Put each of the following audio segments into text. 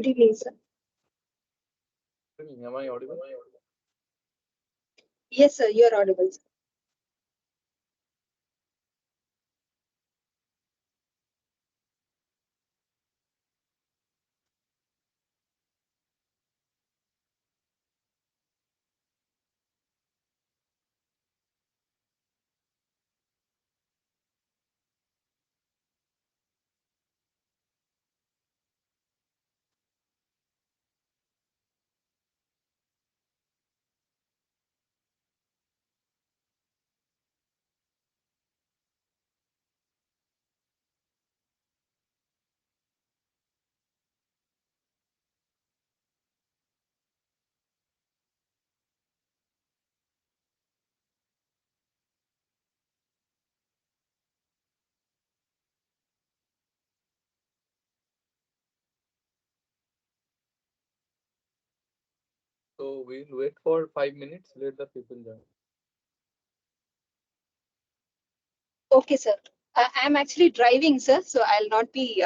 Good evening, sir. Am I audible? Yes, sir, you are audible, sir. So we'll wait for 5 minutes. Let the people join. Okay, sir. I'm actually driving, sir, so I'll not be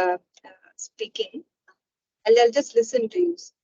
speaking. I'll just listen to you. Sir.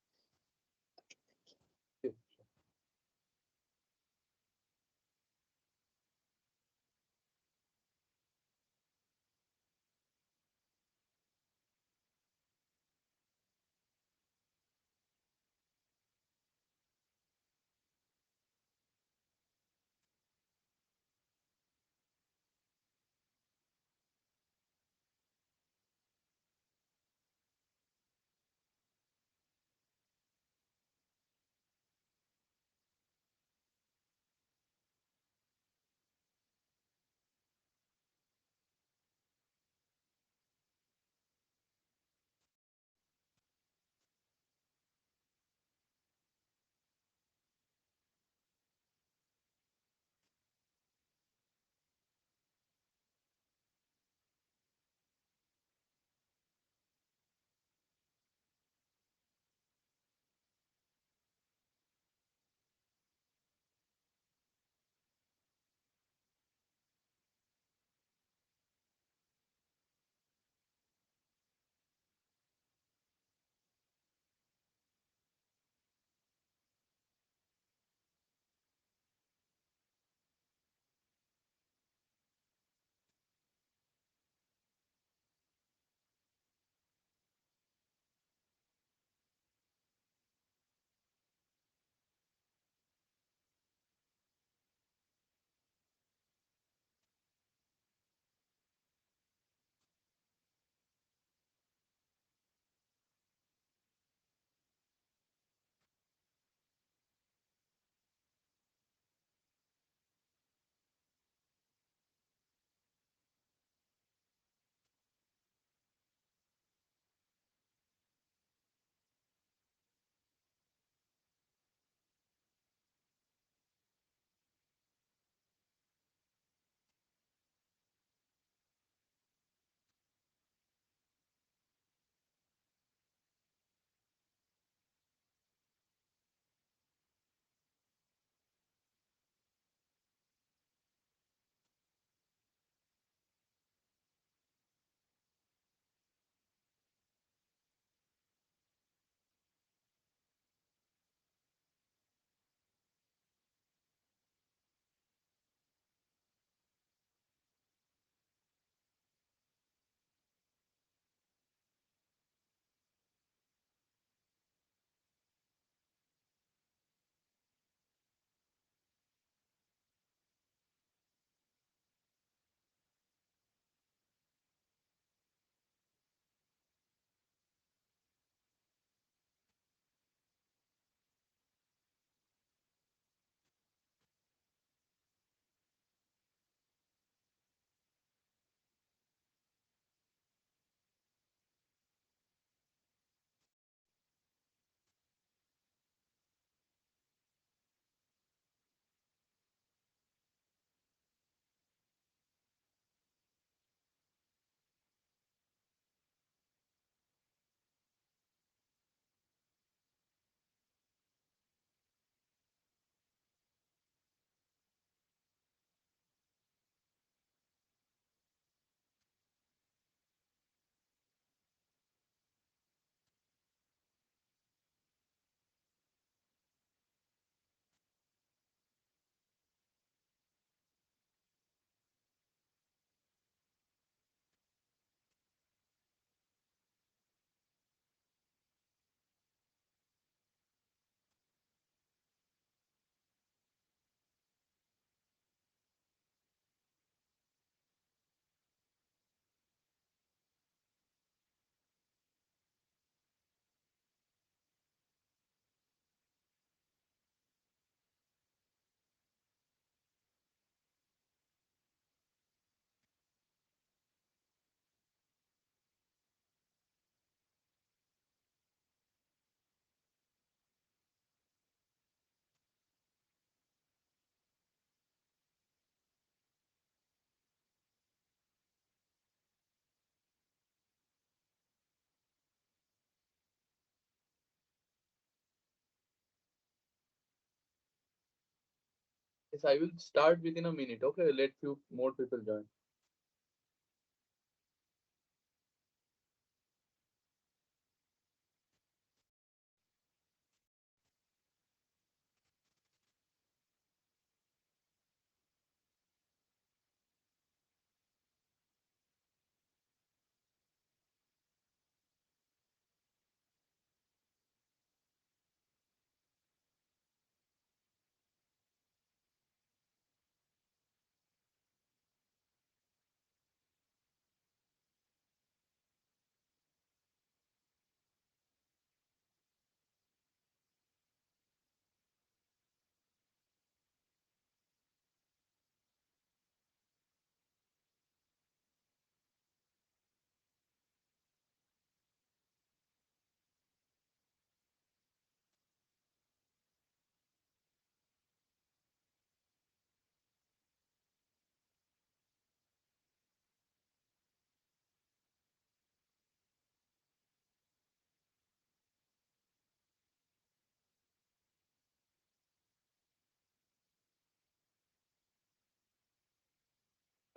Yes, I will start within a minute. Okay, let few more people join.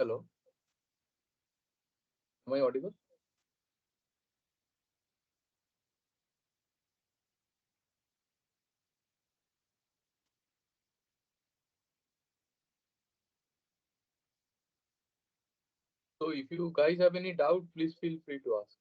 Hello, am I audible? So if you guys have any doubt, please feel free to ask.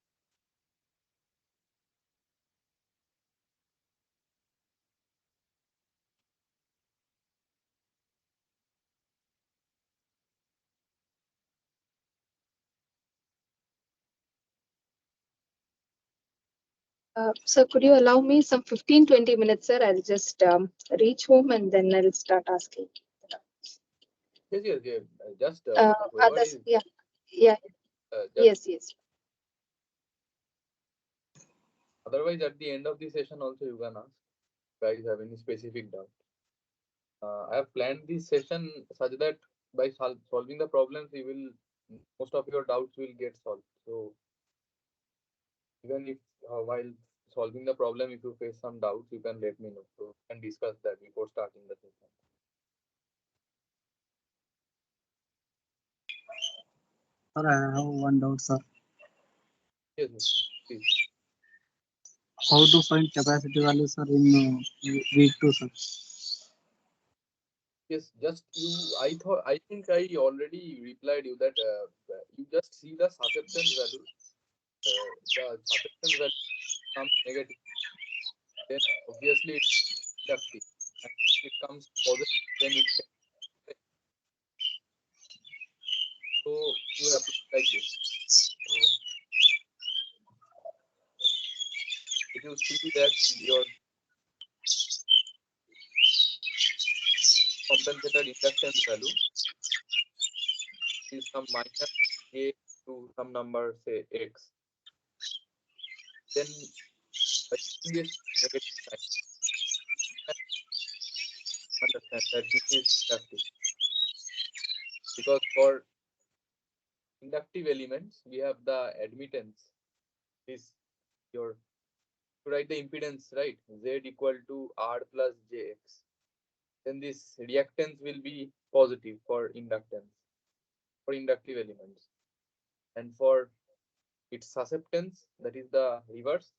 So could you allow me some 15-20 minutes, sir? I'll just reach home and then I'll start asking. Yes, yes, yes. Just whoever Others, is yeah, yeah, just yes, yes. otherwise at the end of the session also you can ask. Guys have any specific doubt? I have planned this session such that by solving the problems, you will most of your doubts will get solved. So even if while solving the problem, if you face some doubts, you can let me know. So we can discuss that before starting the session. Sir, I have one doubt, sir. Yes, yes, please. How to find capacity value, sir, in week two, sir? Yes, just you. I think I already replied you that you just see the susceptance value. The susceptance value comes negative, then obviously it's inductive. And if it comes positive, then it's so you apply like this. So if you see that your compensator inductance value is some minus a to some number, say x, then by using this negative sign, you can understand that this is inductive. Because for inductive elements, we have the admittance is your to write the impedance, right? Z equal to R plus JX. Then this reactance will be positive for inductance, for inductive elements. And for its susceptance, that is the reverse,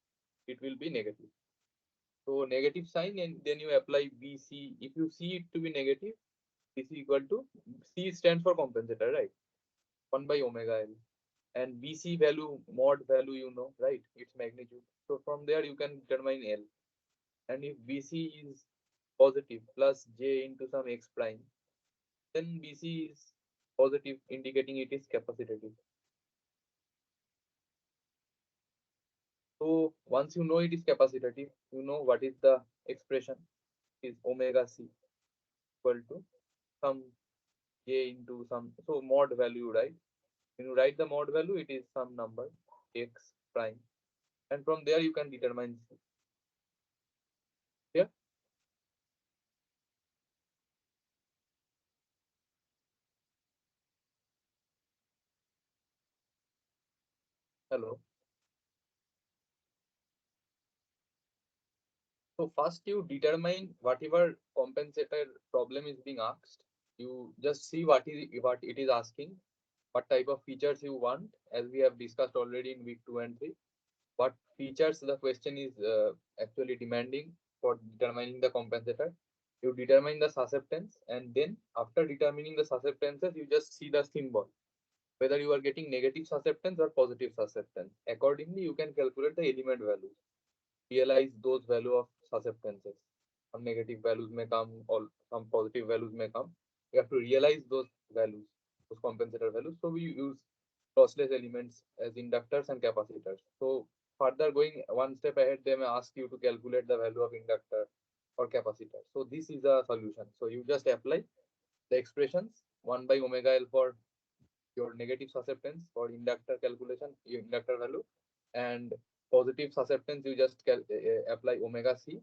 it will be negative. So negative sign, and then you apply BC. If you see it to be negative, this is equal to C stands for compensator, right? 1 by omega L. And BC value, mod value, you know, right? Its magnitude. So from there you can determine L. And if BC is positive plus J into some X prime, then BC is positive, indicating it is capacitive. So once you know it is capacitive, you know what is the expression is omega C equal to some J into some, so mod value, right? When you write the mod value, it is some number X prime. And from there you can determine C. Yeah. Hello. So first you determine whatever compensator problem is being asked. You just see what it is asking, what type of features you want, as we have discussed already in week 2 and 3. What features the question is actually demanding for determining the compensator. You determine the susceptance, and then after determining the susceptances, you just see the symbol, whether you are getting negative susceptance or positive susceptance. Accordingly, you can calculate the element value, realize those value of susceptances. Some negative values may come, or some positive values may come. You have to realize those values, those compensator values. So we use lossless elements as inductors and capacitors. So further going one step ahead, they may ask you to calculate the value of inductor or capacitor. So this is a solution. So you just apply the expressions 1 by omega L for your negative susceptance for inductor calculation, inductor value, and positive susceptance, you just apply omega C,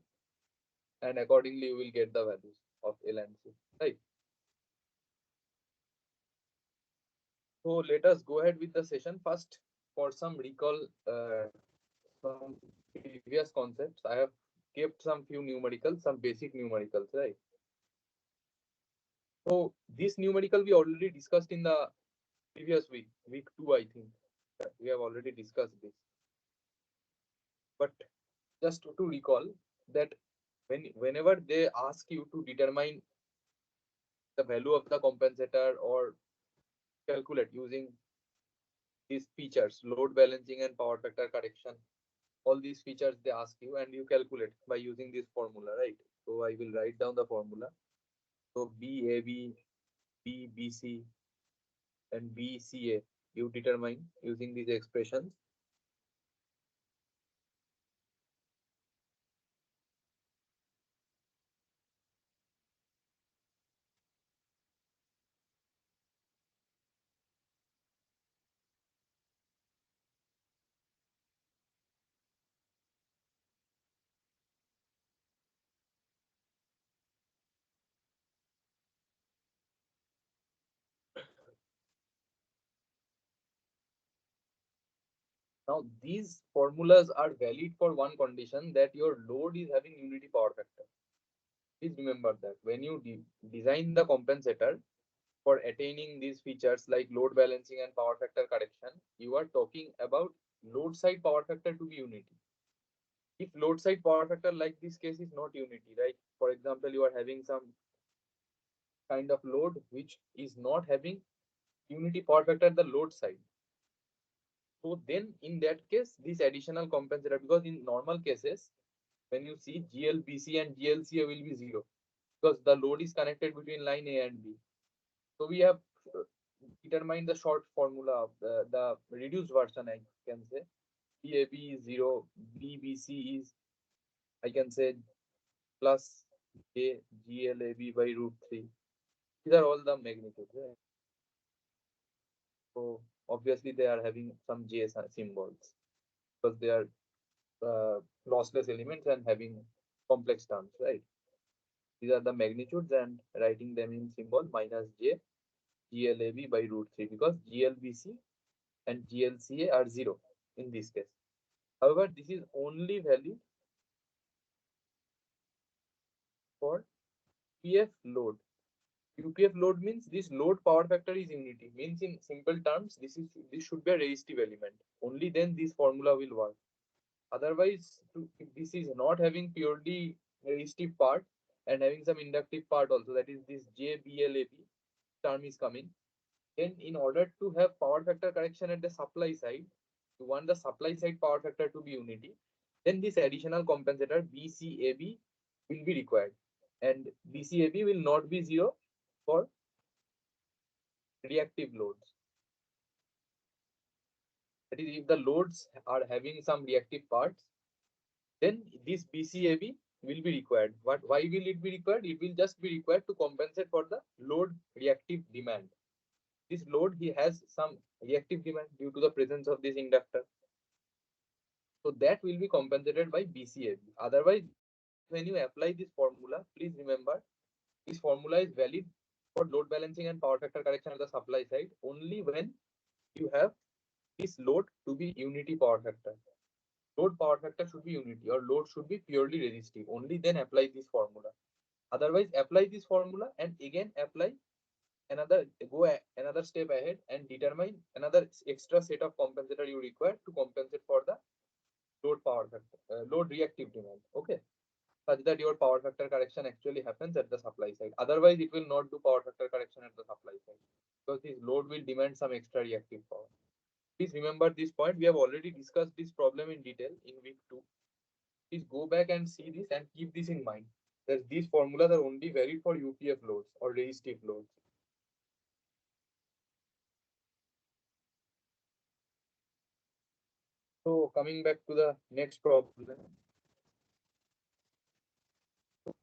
and accordingly you will get the values of L and C, right? So let us go ahead with the session first. For some recall, some previous concepts, I have kept some few numericals, some basic numericals, right? So this numerical we already discussed in the previous week 2, I think. We have already discussed this. But just to recall that whenever they ask you to determine the value of the compensator or calculate using these features, load balancing and power factor correction, all these features they ask you, and you calculate by using this formula, right? So I will write down the formula. So BAB, BBC, and BCA you determine using these expressions. Now these formulas are valid for one condition, that your load is having unity power factor. Please remember that when you design the compensator for attaining these features like load balancing and power factor correction, you are talking about load side power factor to be unity. If load side power factor like this case is not unity, right? For example, you are having some kind of load which is not having unity power factor at the load side. So then in that case, this additional compensator, because in normal cases, when you see GLBC and GLCA will be 0, because the load is connected between line A and B. So we have determined the short formula of the reduced version, I can say. BAB is 0, BBC is, I can say, plus A GLAB by root 3. These are all the magnitudes. Right? So obviously they are having some J symbols because they are lossless elements and having complex terms, right? These are the magnitudes, and writing them in symbol minus J GLAB by root 3, because GLBC and GLCA are 0 in this case. However, this is only valid for UPF load. UPF load means this load power factor is unity. Means in simple terms, this should be a resistive element. Only then this formula will work. Otherwise, if this is not having purely resistive part and having some inductive part also, that is this JBLAB term is coming, then in order to have power factor correction at the supply side, you want the supply side power factor to be unity, then this additional compensator BCAB will be required, and BCAB will not be 0 for reactive loads. That is, if the loads are having some reactive parts, then this BCAB will be required. Why will it be required? It will just be required to compensate for the load reactive demand. This load he has some reactive demand due to the presence of this inductor. So that will be compensated by BCAB. Otherwise, when you apply this formula, please remember this formula is valid for load balancing and power factor correction at the supply side only when you have this load to be unity power factor. Load power factor should be unity, or load should be purely resistive. Only then apply this formula. Otherwise, apply this formula and again apply another step ahead and determine another extra set of compensator you require to compensate for the load power factor, load reactive demand. Okay, such that your power factor correction actually happens at the supply side. Otherwise, it will not do power factor correction at the supply side because this load will demand some extra reactive power. Please remember this point. We have already discussed this problem in detail in week 2. Please go back and see this and keep this in mind. That these formulas are only valid for UPF loads or resistive loads. So coming back to the next problem.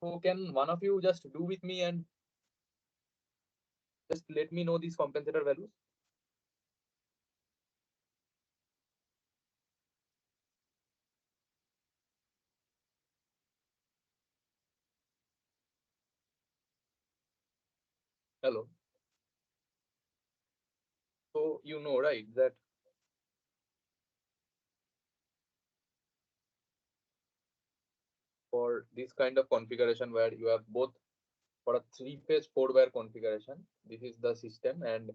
So can one of you just do with me and just let me know these compensator values? Hello. So you know, right, that for this kind of configuration where you have both for a 3-phase 4-wire configuration, this is the system, and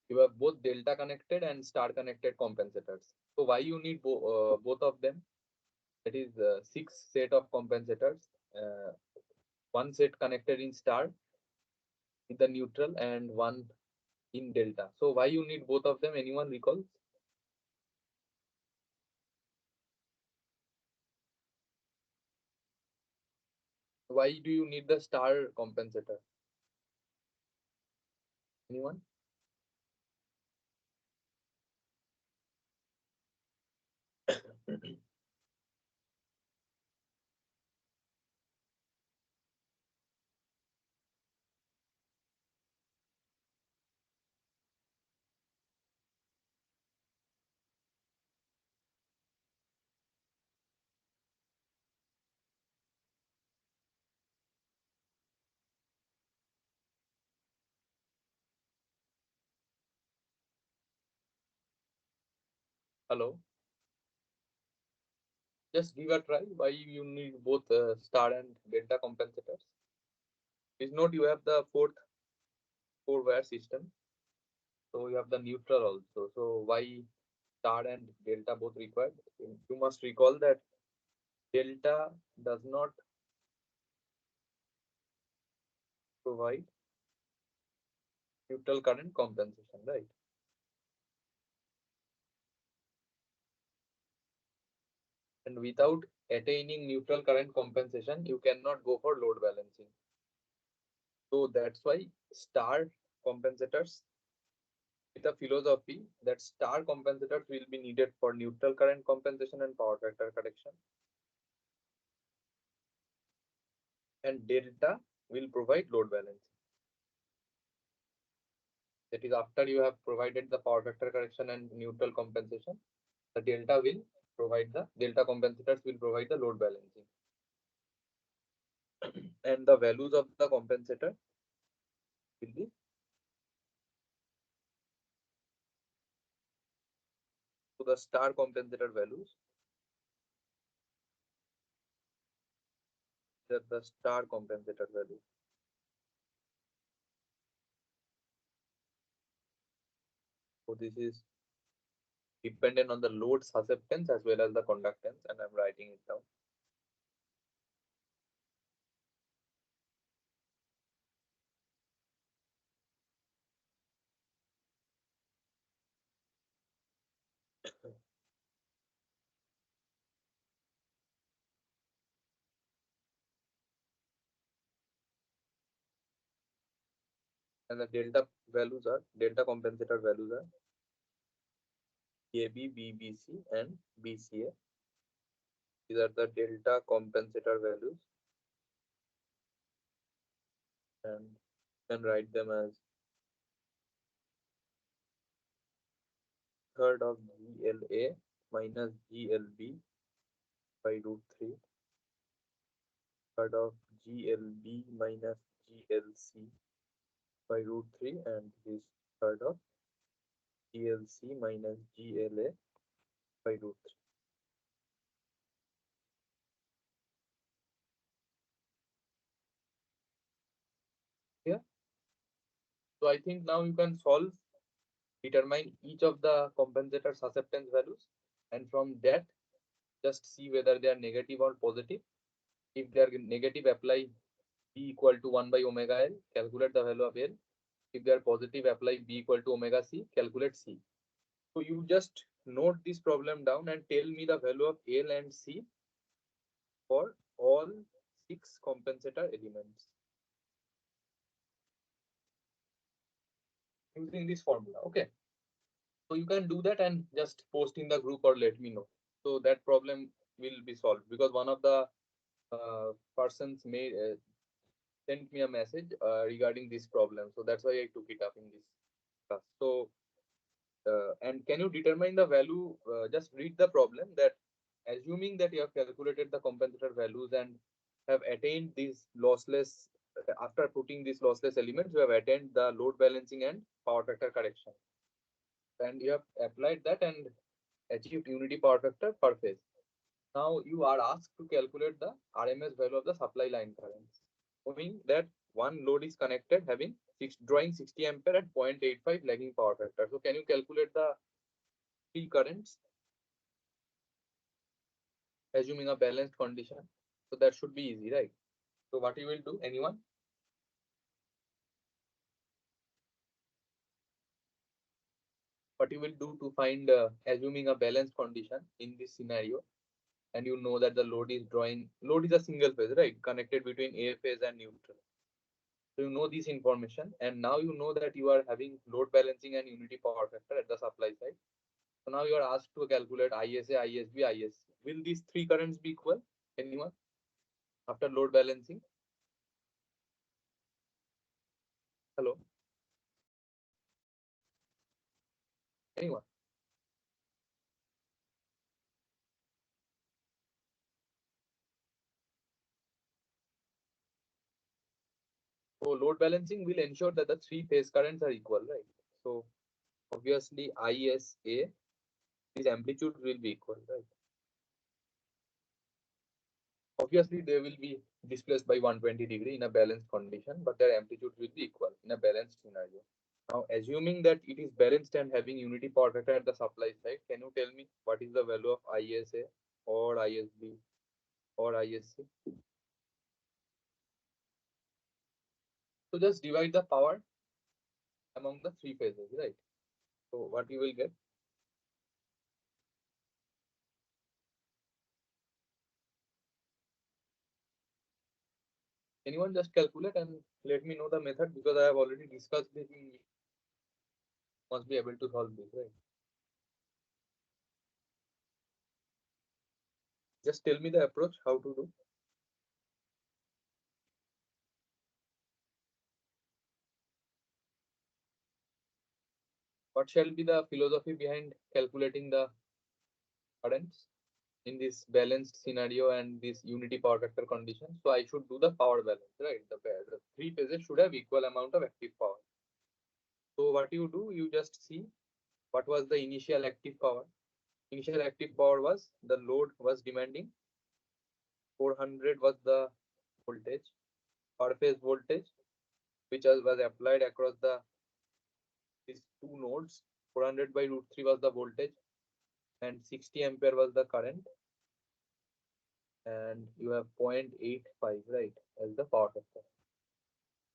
you have both delta connected and star connected compensators. So why you need both of them? That is 6 set of compensators, one set connected in star in the neutral and one in delta. So why you need both of them? Anyone recalls? Why do you need the star compensator? Anyone? Hello? Just give a try. Why you need both star and delta compensators? Please note you have the fourth 4-wire system. So you have the neutral also. So why star and delta both required? You must recall that delta does not provide neutral current compensation, right? And without attaining neutral current compensation, you cannot go for load balancing. So that's why star compensators, with a philosophy that star compensators will be needed for neutral current compensation and power factor correction, and delta will provide load balancing. That is, after you have provided the power factor correction and neutral compensation, the delta compensators will provide the load balancing. And the values of the compensator will be to the star compensator values. That the star compensator value. So this is dependent on the load susceptance as well as the conductance, and I'm writing it down. And the delta compensator values are AB, BBC, and BCA. These are the delta compensator values, and you can write them as third of GLA minus GLB by root 3, third of GLB minus GLC by root 3, and this third of GLC minus GLA by root 3. Yeah. So I think now you can determine each of the compensator susceptance values, and from that just see whether they are negative or positive. If they are negative, apply B equal to 1 by omega L, calculate the value of L. If they are positive, apply B equal to omega C, calculate C. So you just note this problem down and tell me the value of L and C for all 6 compensator elements using this formula. Okay. So you can do that and just post in the group or let me know. So that problem will be solved, because one of the persons made sent me a message regarding this problem. So that's why I took it up in this class. So and can you determine the value? Just read the problem, that assuming that you have calculated the compensator values and have attained these lossless, after putting these lossless elements, you have attained the load balancing and power factor correction, and you have applied that and achieved unity power factor per phase. Now you are asked to calculate the RMS value of the supply line currents, knowing that one load is connected having drawing 60 ampere at 0.85 lagging power factor. So can you calculate the three currents assuming a balanced condition? So that should be easy, right? So what you will do, anyone? What you will do to find assuming a balanced condition in this scenario, and you know that the load is a single phase, right? Connected between A phase and neutral. So you know this information, and now you know that you are having load balancing and unity power factor at the supply side. So now you are asked to calculate ISA, ISB, ISC. Will these three currents be equal? Anyone? After load balancing? Hello? Anyone? So load balancing will ensure that the three phase currents are equal, right? So obviously ISA, these amplitudes will be equal, right? Obviously they will be displaced by 120 degree in a balanced condition, but their amplitude will be equal in a balanced scenario. Now, assuming that it is balanced and having unity power factor at the supply side, can you tell me what is the value of ISA or ISB or ISC? So just divide the power among the three phases, right? So what you will get? Anyone just calculate and let me know the method, because I have already discussed this. Must be able to solve this, right? Just tell me the approach, how to do. What shall be the philosophy behind calculating the currents in this balanced scenario and this unity power factor condition? So I should do the power balance, right? The three phases should have equal amount of active power. So what you do, you just see what was the initial active power. Initial active power was the load was demanding 400 was the voltage, per phase voltage, which was applied across these two nodes. 400 by root 3 was the voltage, and 60 ampere was the current, and you have 0.85, right, as the power factor.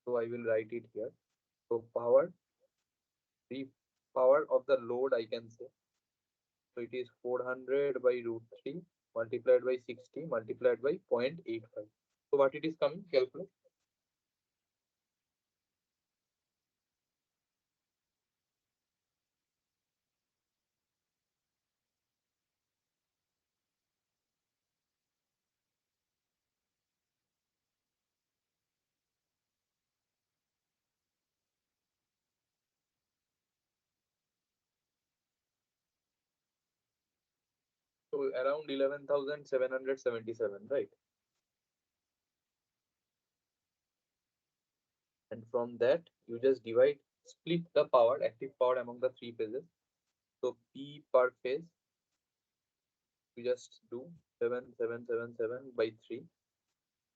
So I will write it here. So the power of the load, I can say. So it is 400 by root 3 multiplied by 60 multiplied by 0.85. So what it is coming? Calculate. So around 11,777, right? And from that, you just split the power, active power among the three phases. So P per phase, you just do 7777 by 3.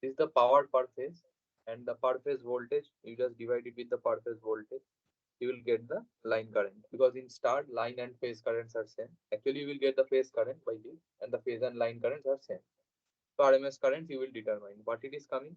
This is the power per phase, and the per phase voltage, you just divide it with the per phase voltage. you will get the line current, because in star line and phase currents are same. Actually, you will get the phase current by this, and the phase and line currents are same. So RMS current you will determine what it is coming.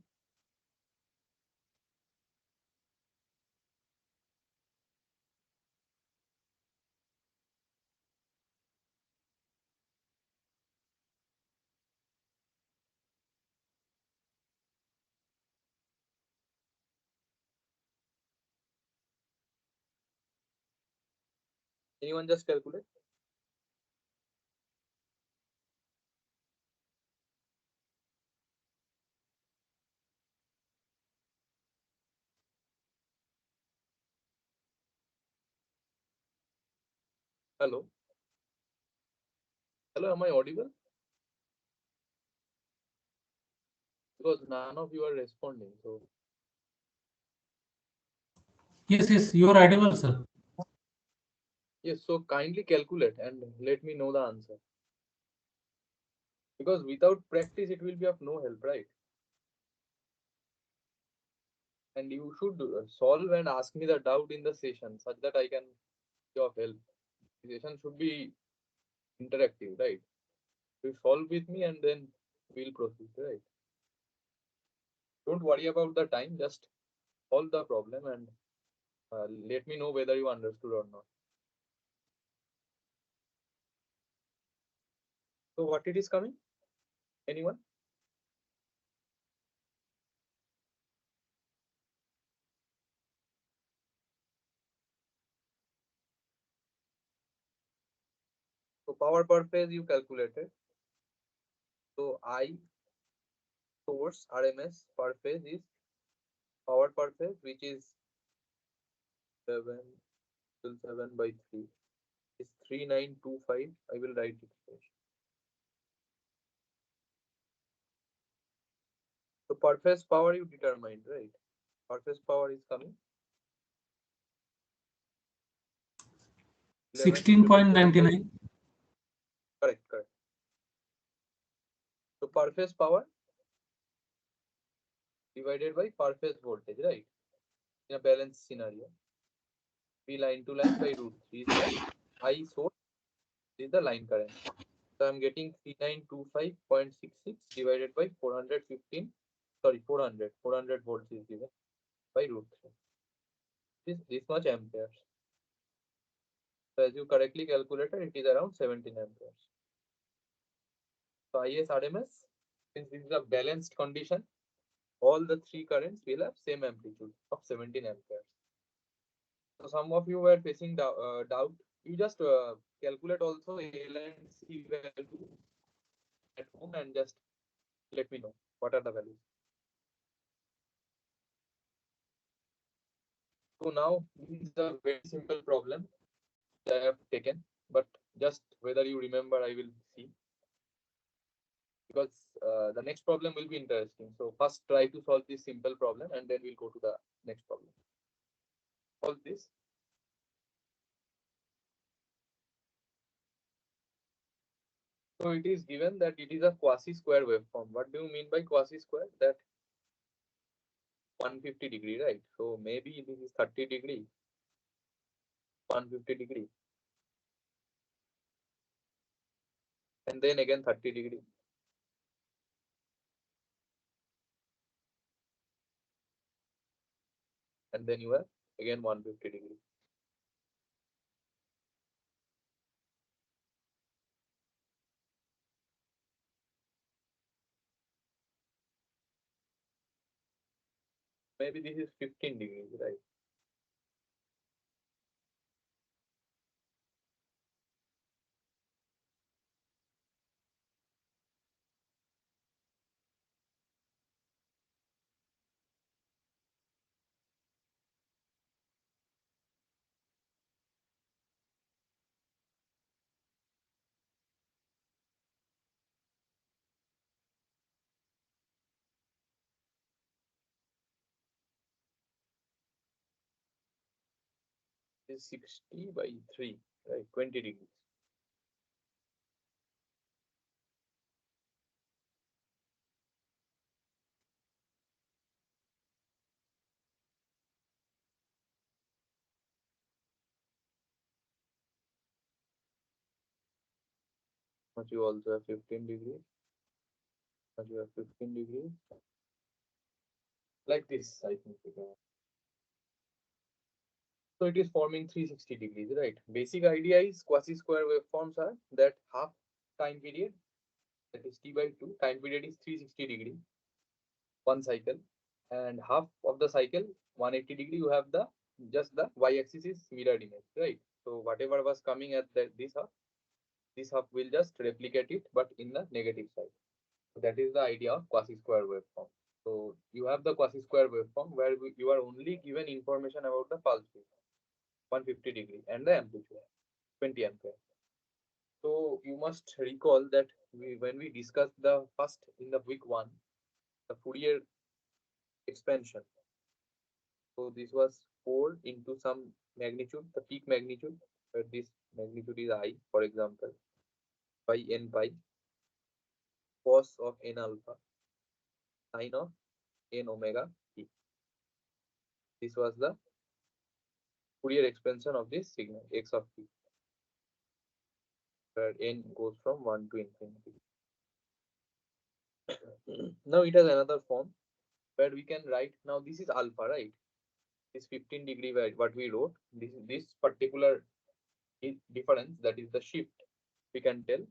Anyone just calculate? Hello? Hello, am I audible? Because none of you are responding. So Yes, you are audible, sir. yes, so kindly calculate and let me know the answer. Because without practice, it will be of no help, right? And you should solve and ask me the doubt in the session such that I can be of help. The session should be interactive, right? You solve with me and then we'll proceed, right? Don't worry about the time, just solve the problem and let me know whether you understood or not. So what it is coming? Anyone? So power per phase you calculated. So I source RMS per phase is power per phase, which is 7 till 7 by 3 is 3925. I will write it first. So per phase power you determined, right? Per phase power is coming 16.99. Correct. So per phase power divided by per phase voltage, right? In a balanced scenario, P line to line by root 3 is the I source, is the line current. So I'm getting 3925.66 divided by 415, sorry, 400 volts is given by root 3. This much amperes. So as you correctly calculated, it is around 17 amperes. So IS RMS, since this is a balanced condition, all the three currents will have same amplitude of 17 amperes. So some of you were facing doubt. You just calculate also L and C value at home and just let me know what are the values. So now this is a very simple problem that I have taken, but just whether you remember, I will see, because the next problem will be interesting. So first try to solve this simple problem and then we'll go to the next problem. Solve this. So it is given that it is a quasi-square waveform. What do you mean by quasi-square? That 150 degree, right? So maybe this is 30 degree, 150 degree, and then again 30 degree. And then you have again 150 degree. Maybe this is 15 degrees, right? This is 60 by 3, right? 20 degrees. But you also have 15 degrees. But you have 15 degrees. Like this, I think. So it is forming 360 degrees, right? Basic idea is quasi-square waveforms are that half time period, that is T/2, time period is 360 degree, one cycle, and half of the cycle, 180 degree, you have the just the y-axis is mirrored image, right? So whatever was coming at this half will just replicate it, but in the negative side. So that is the idea of quasi-square waveform. So you have the quasi-square waveform where you are only given information about the pulse width, 150 degree, and the amplitude, 20 ampere. So you must recall that when we discussed the first in the week 1, the Fourier expansion. So this was 4 into some magnitude, the peak magnitude, where this magnitude is I, for example, by n pi, cos of n alpha, sine of n omega t. This was the Fourier expansion of this signal x of t, where n goes from 1 to infinity. Now it has another form where we can write, now this is alpha, right? This 15 degree where what we wrote, this particular difference, that is the shift, we can tell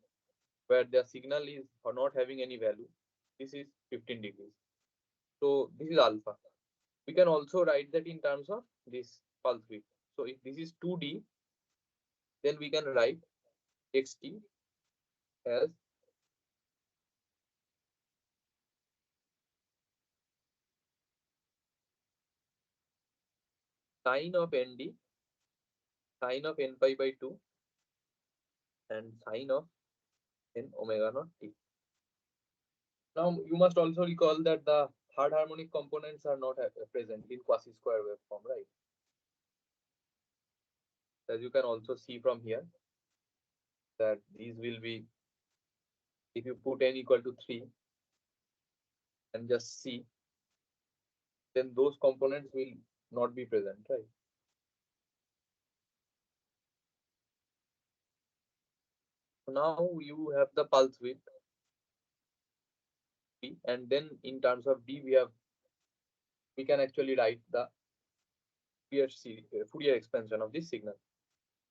where the signal is not having any value. This is 15 degrees. So this is alpha. We can also write that in terms of this pulse width. So if this is 2D, then we can write xt as sine of nd, sine of n pi by 2, and sine of n omega naught t. Now you must also recall that the third harmonic components are not present in quasi-square waveform, right? As you can also see from here, that these will be, if you put n equal to 3 and just see, then those components will not be present, right? So now you have the pulse width, and then in terms of d, we can actually write the Fourier expansion of this signal,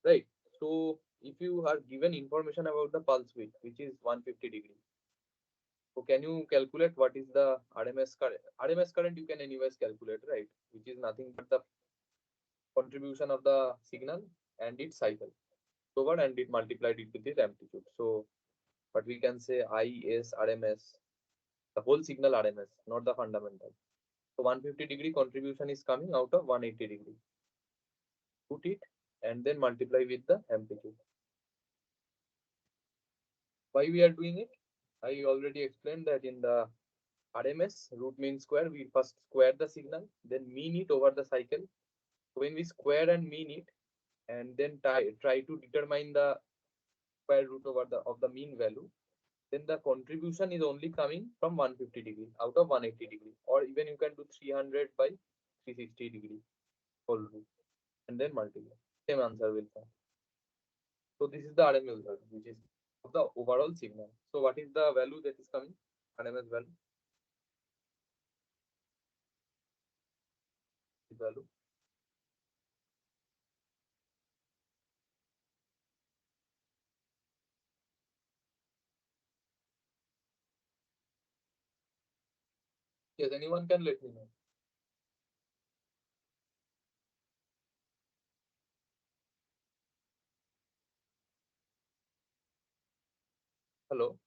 right? So if you are given information about the pulse width, which is 150 degrees, so can you calculate what is the RMS current? RMS current you can anyways calculate, right? Which is nothing but the contribution of the signal and its cycle over, and it multiplied it with its amplitude. So but we can say IS RMS, the whole signal RMS, not the fundamental. So 150 degree contribution is coming out of 180 degree. Put it and then multiply with the amplitude. Why we are doing it? I already explained that in the RMS, root mean square, we first square the signal, then mean it over the cycle. So when we square and mean it, and then try to determine the square root over of the mean value, then the contribution is only coming from 150 degree out of 180 degree, or even you can do 300 by 360 degree whole root, and then multiply. Same answer will come. So this is the RMS value, which is of the overall signal. So what is the value that is coming? RMS value. Value. Yes, anyone can let me know. Hello.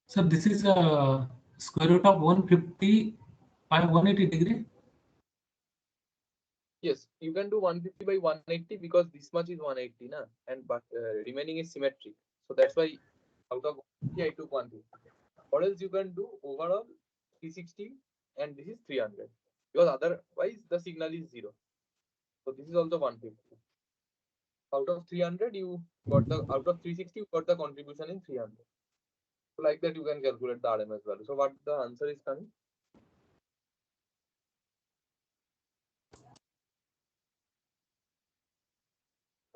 So this is a square root of 150 by 180 degree. Yes, you can do 150 by 180 because this much is 180, na, and but remaining is symmetric. So that's why out of 150 I took 150. Or else you can do overall 360 and this is 300, because otherwise the signal is 0. So this is also 150. Out of 300 you got the, out of 360 you got the contribution in 300. So like that you can calculate the RMS value. So what the answer is coming?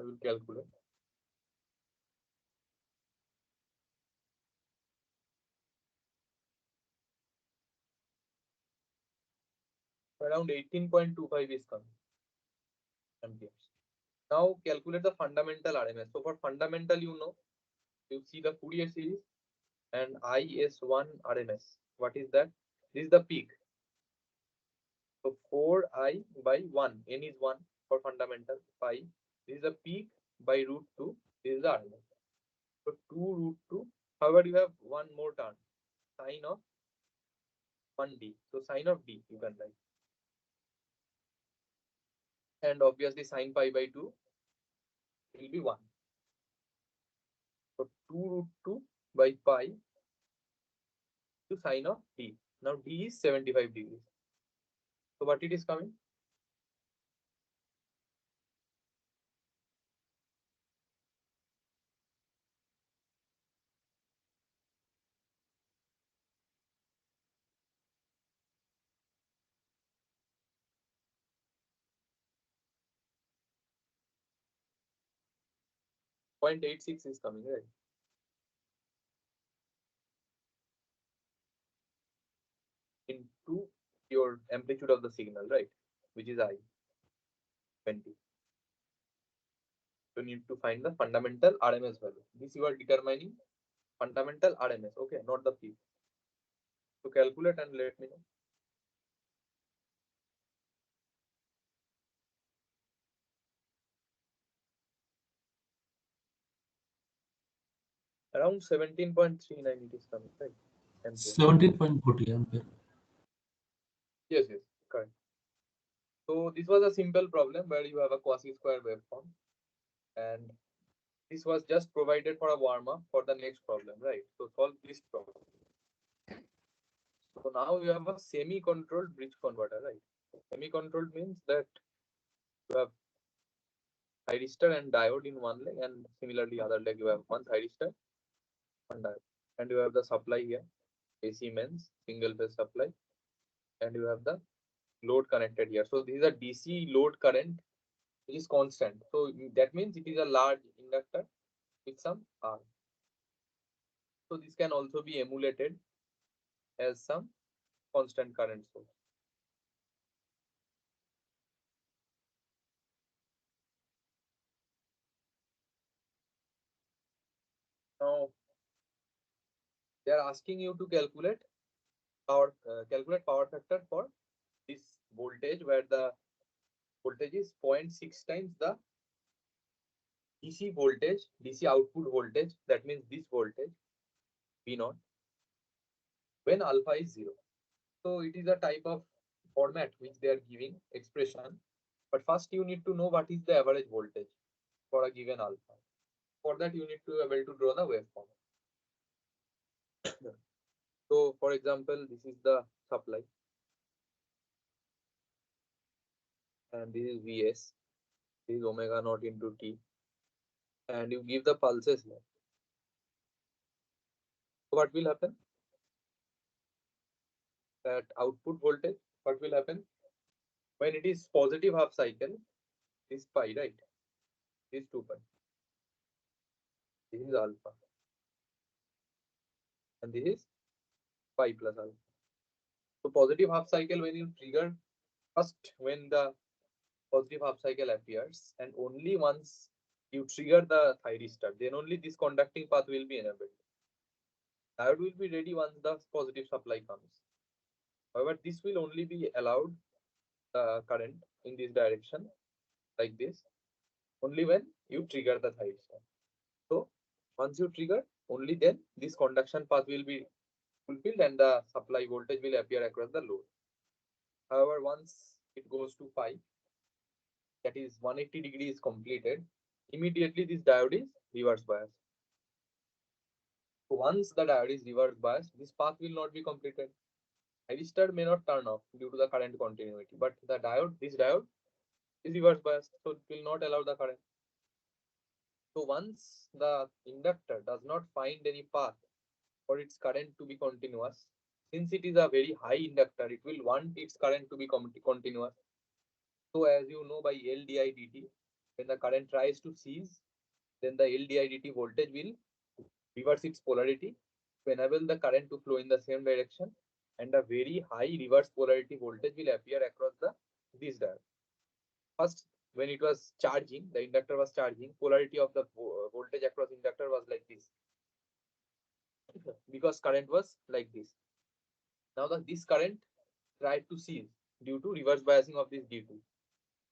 I will calculate. Around 18.25 is coming amperes. Now calculate the fundamental RMS. So for fundamental, you see the Fourier series and IS1 RMS. What is that? This is the peak. So 4I by 1. N is 1 for fundamental. Pi. This is the peak by root 2. This is the RMS. So 2 root 2. However, you have one more term. Sine of 1D. So sine of D you can write. And obviously sine pi by 2 will be 1. So 2 root 2 by pi to sine of D. Now D is 75 degrees. So what it is coming? .86 is coming, right? Into your amplitude of the signal, right? Which is I, 20. So you need to find the fundamental RMS value. This you are determining fundamental RMS, okay, not the peak. So calculate and let me know. Around 17.39 it is coming, right? 17.40 ampere. Yes, correct. So this was a simple problem where you have a quasi-square waveform, and this was just provided for a warm-up for the next problem, right? So solve this problem. So now you have a semi-controlled bridge converter, right? Semi-controlled means that you have thyristor and diode in one leg, and similarly other leg you have one thyristor, one diode, and you have the supply here, AC mains, single phase supply, and you have the load connected here. So this is a DC load current which is constant. So that means it is a large inductor with some R. So this can also be emulated as some constant current source. Now they are asking you to calculate power factor for this voltage, where the voltage is 0.6 times the DC voltage, DC output voltage. That means this voltage V0 when alpha is 0. So it is a type of format which they are giving expression. But first you need to know what is the average voltage for a given alpha. For that you need to be able to draw the waveform. So for example, this is the supply, and this is Vs, this is omega naught into T, and you give the pulses here. So what will happen? That output voltage, what will happen? When it is positive half cycle, this pi, right? This 2 pi. This is alpha. And this is pi plus alpha. So positive half cycle, when you trigger, first when the positive half cycle appears, and only once you trigger the thyristor, then only this conducting path will be enabled. Diode will be ready once the positive supply comes. However, this will only be allowed current in this direction, like this, only when you trigger the thyristor. So once you trigger, only then this conduction path will be fulfilled and the supply voltage will appear across the load. However, once it goes to pi, that is 180 degrees completed, immediately this diode is reverse bias. So once the diode is reverse bias, this path will not be completed. Thyristor may not turn off due to the current continuity, but the diode, this diode is reverse bias, so it will not allow the current. So once the inductor does not find any path for its current to be continuous, since it is a very high inductor, it will want its current to be continuous. So as you know by L di dt, When the current tries to cease, then the LDIDT voltage will reverse its polarity to enable the current to flow in the same direction, and a very high reverse polarity voltage will appear across this diode. First, when it was charging, the inductor was charging, polarity of the voltage across inductor was like this, because current was like this. Now this current tried to cease due to reverse biasing of this D2.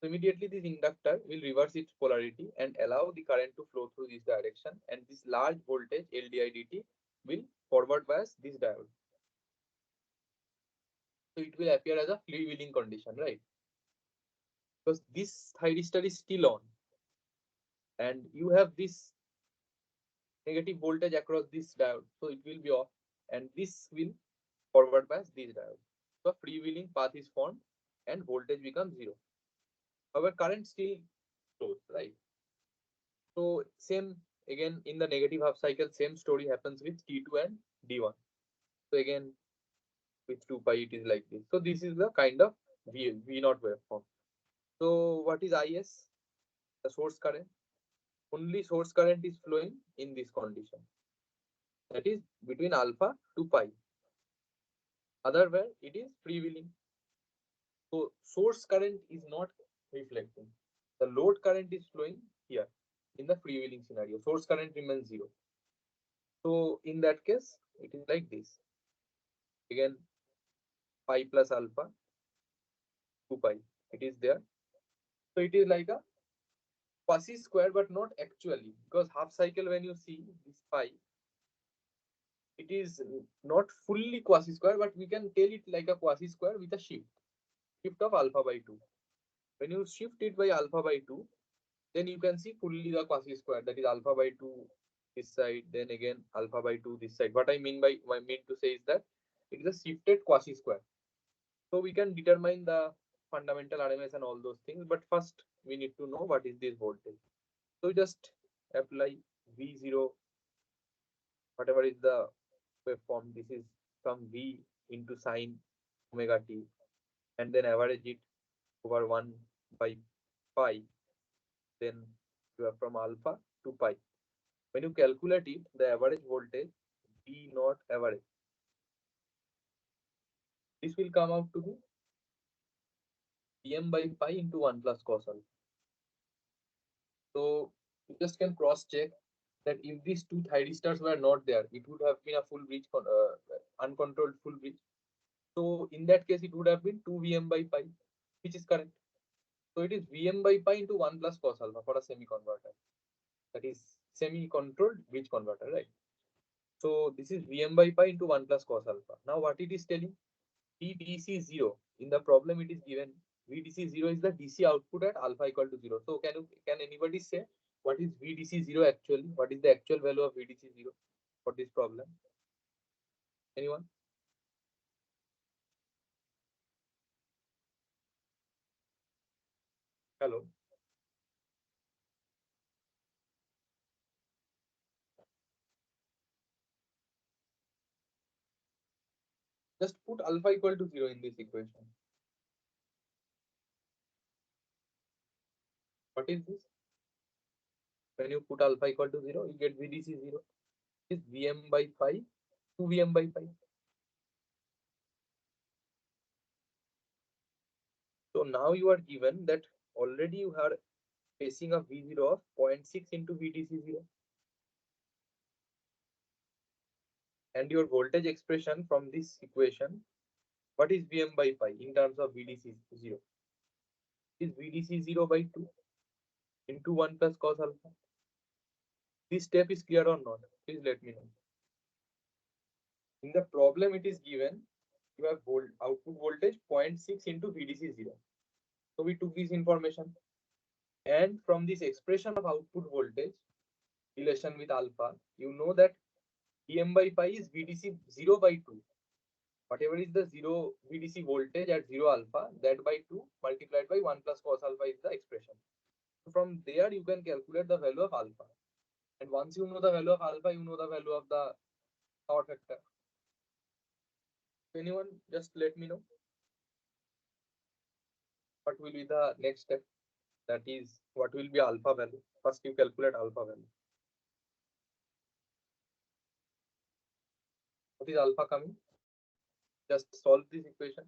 So immediately this inductor will reverse its polarity and allow the current to flow through this direction, and this large voltage LDIDT will forward bias this diode. So it will appear as a freewheeling condition, right? Because this thyristor is still on and you have this negative voltage across this diode, so it will be off, and this will forward bias this diode. So a freewheeling path is formed and voltage becomes zero. However, current still flows, right? So same again in the negative half cycle, same story happens with T2 and D1. So again with 2 pi it is like this. So this is the kind of V0 waveform. So what is IS? The source current. Only source current is flowing in this condition. That is between alpha to pi. Otherwise it is freewheeling. So source current is not reflecting. The load current is flowing here in the freewheeling scenario. Source current remains zero. So in that case, it is like this. Again, pi plus alpha, 2 pi. It is there. So it is like a quasi square, but not actually, because half cycle when you see this pi, it is not fully quasi square, but we can tell it like a quasi square with a shift of alpha by 2. When you shift it by alpha by 2, then you can see fully the quasi square, that is alpha by 2 this side, then again alpha by 2 this side. What I mean to say is that it is a shifted quasi square. So we can determine the fundamental RMS and all those things, but first we need to know what is this voltage. So just apply V0, whatever is the waveform, this is some V into sine omega t, and then average it over 1 by pi, then you have from alpha to pi. When you calculate it, the average voltage V naught average, this will come out to be Pm by pi into 1 plus cos alpha. So you just can cross check that if these two thyristors were not there, it would have been a full bridge, uncontrolled full bridge. So in that case, it would have been 2 Vm by pi, which is correct. So it is Vm by pi into 1 plus cos alpha for a semi-converter. That is semi-controlled bridge converter, right? So this is Vm by pi into 1 plus cos alpha. Now what it is telling? VDC0. In the problem it is given VDC0 is the DC output at alpha equal to 0. So can anybody say what is VDC0 actually? What is the actual value of VDC0 for this problem? Anyone? Hello. Just put alpha equal to 0 in this equation. What is this? When you put alpha equal to 0, you get VDC0 is Vm by pi, 2 Vm by pi. So now you are given that already you are facing a V0 of 0.6 into VDC0. And your voltage expression from this equation, what is Vm by pi in terms of VDC0? Is VDC0 by 2 into 1 plus cos alpha. This step is clear or not? Please let me know. In the problem it is given, you have output voltage 0.6 into VDC0. So we took this information, and from this expression of output voltage relation with alpha, you know that Vm by pi is VDC0 by 2. Whatever is the 0 VDC voltage at 0 alpha, that by 2 multiplied by 1 plus cos alpha is the expression. So from there you can calculate the value of alpha. And once you know the value of alpha, you know the value of the power factor. Anyone, just let me know what will be the next step. That is, what will be alpha value? First you calculate alpha value. What is alpha coming? Just solve this equation.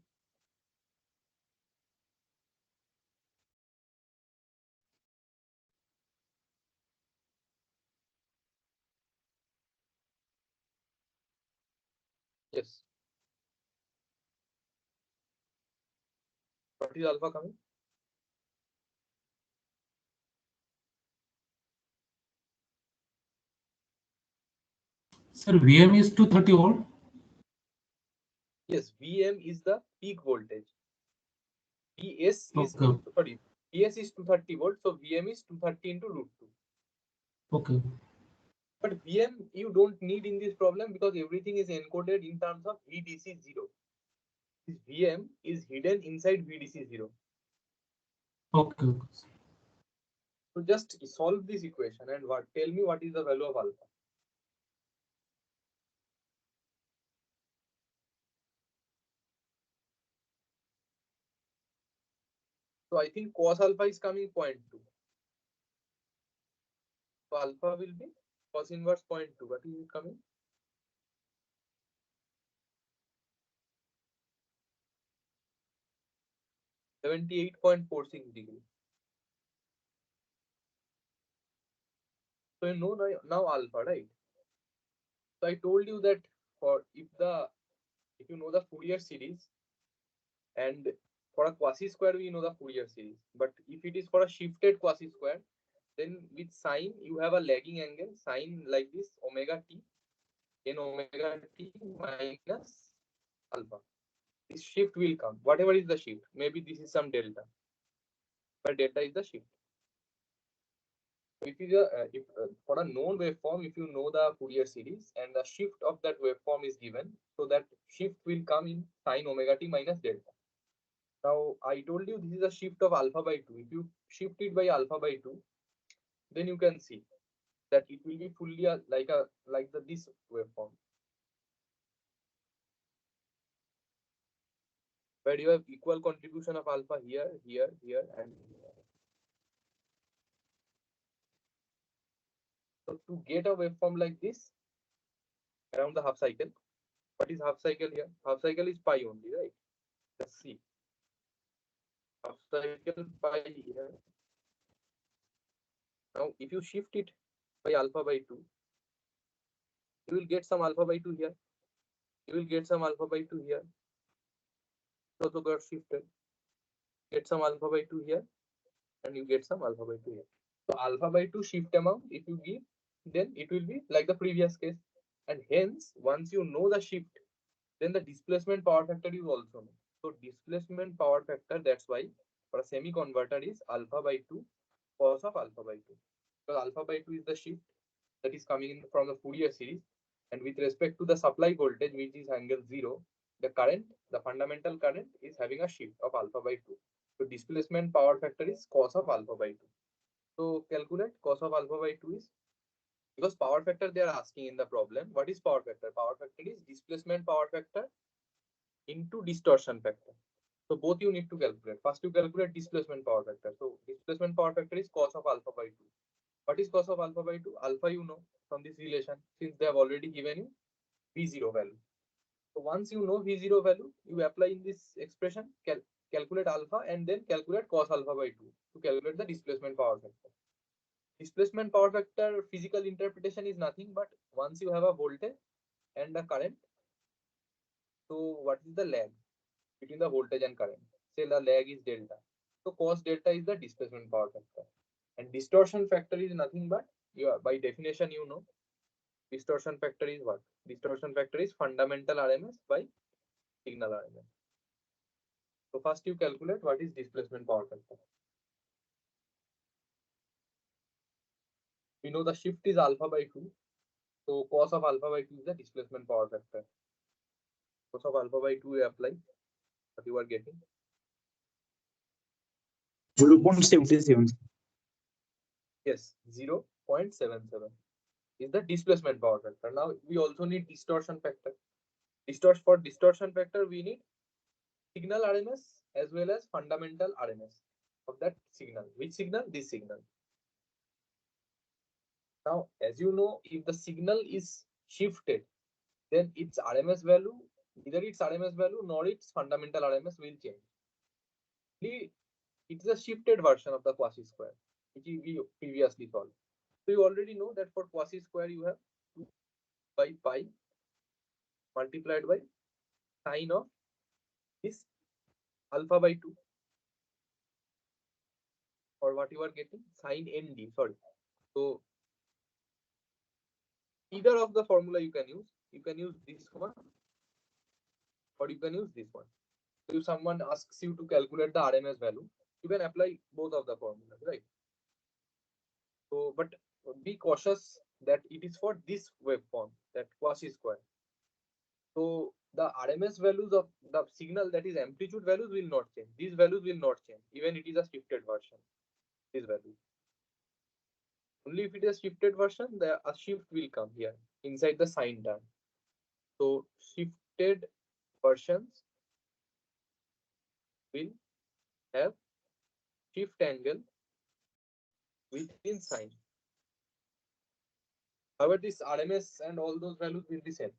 Yes. What is alpha coming? Sir, VM is 230 volt. Yes, VM is the peak voltage. PS is Okay. sorry, PS is 230 volt, so VM is 230 into root 2. Okay. But VM you don't need in this problem because everything is encoded in terms of VDC0. This VM is hidden inside VDC0. Okay. So just solve this equation and tell me what is the value of alpha. So I think cos alpha is coming 0.2. So alpha will be cos inverse 0.2. What is it coming? 78.46 degree. So you know now alpha, right? So I told you that if you know the Fourier series, and for a quasi square we know the Fourier series, but if it is for a shifted quasi square, then with sine you have a lagging angle, sine like this, omega t, n omega t minus alpha. This shift will come, whatever is the shift. Maybe this is some delta, but delta is the shift. If for a known waveform, if you know the Fourier series and the shift of that waveform is given, so that shift will come in sine omega t minus delta. Now I told you this is a shift of alpha by 2. If you shift it by alpha by 2, then you can see that it will be fully like this waveform, where you have equal contribution of alpha here, here, here, and here. So to get a waveform like this around the half cycle, what is half cycle here? Half cycle is pi only, right? Let's see. Half cycle pi here. Now if you shift it by alpha by 2, you will get some alpha by 2 here. You will get some alpha by 2 here. So also got shifted. Get some alpha by 2 here, and you get some alpha by 2 here. So alpha by 2 shift amount, if you give, then it will be like the previous case. And hence, once you know the shift, then the displacement power factor is also known. So displacement power factor, that's why for a semi converter is alpha by 2 cos of alpha by 2. Because alpha by 2 is the shift that is coming in from the Fourier series. And with respect to the supply voltage, which is angle 0, the current, the fundamental current is having a shift of alpha by 2. So displacement power factor is cos of alpha by 2. So calculate cos of alpha by 2 is, because power factor they are asking in the problem. What is power factor? Power factor is displacement power factor into distortion factor. So both you need to calculate. First you calculate displacement power factor. So displacement power factor is cos of alpha by 2. What is cos of alpha by 2? Alpha you know from this relation, since they have already given you V0 value. So once you know V0 value, you apply in this expression, calculate alpha, and then calculate cos alpha by 2 to calculate the displacement power factor. Displacement power factor physical interpretation is nothing but once you have a voltage and a current, so what is the lag between the voltage and current? Say the lag is delta. So cos delta is the displacement power factor. And distortion factor is nothing but, by definition you know, distortion factor is what? Distortion factor is fundamental RMS by signal RMS. So first you calculate what is displacement power factor. We know the shift is alpha by 2. So cos of alpha by 2 is the displacement power factor. Cos of alpha by 2 you apply, what you are getting? 0.77. Yes, 0.77 is the displacement power factor. Now we also need distortion factor. For distortion factor, we need signal RMS as well as fundamental RMS. of that signal. Which signal? This signal. Now, as you know, if the signal is shifted, then its RMS value, neither its RMS value nor its fundamental RMS will change. It is a shifted version of the quasi square, which we previously solved. So you already know that for quasi square you have 2 by pi multiplied by sine of this alpha by 2, or what you are getting, sine nd, sorry. So either of the formula you can use. You can use this one or you can use this one. So if someone asks you to calculate the RMS value, you can apply both of the formulas, right? So, but be cautious that it is for this waveform, that quasi square. So the RMS values of the signal, that is amplitude values, will not change. These values will not change, even it is a shifted version. These values. Only if it is a shifted version, a shift will come here inside the sine term. So shifted versions will have shift angle within sine. However, this RMS and all those values will be same.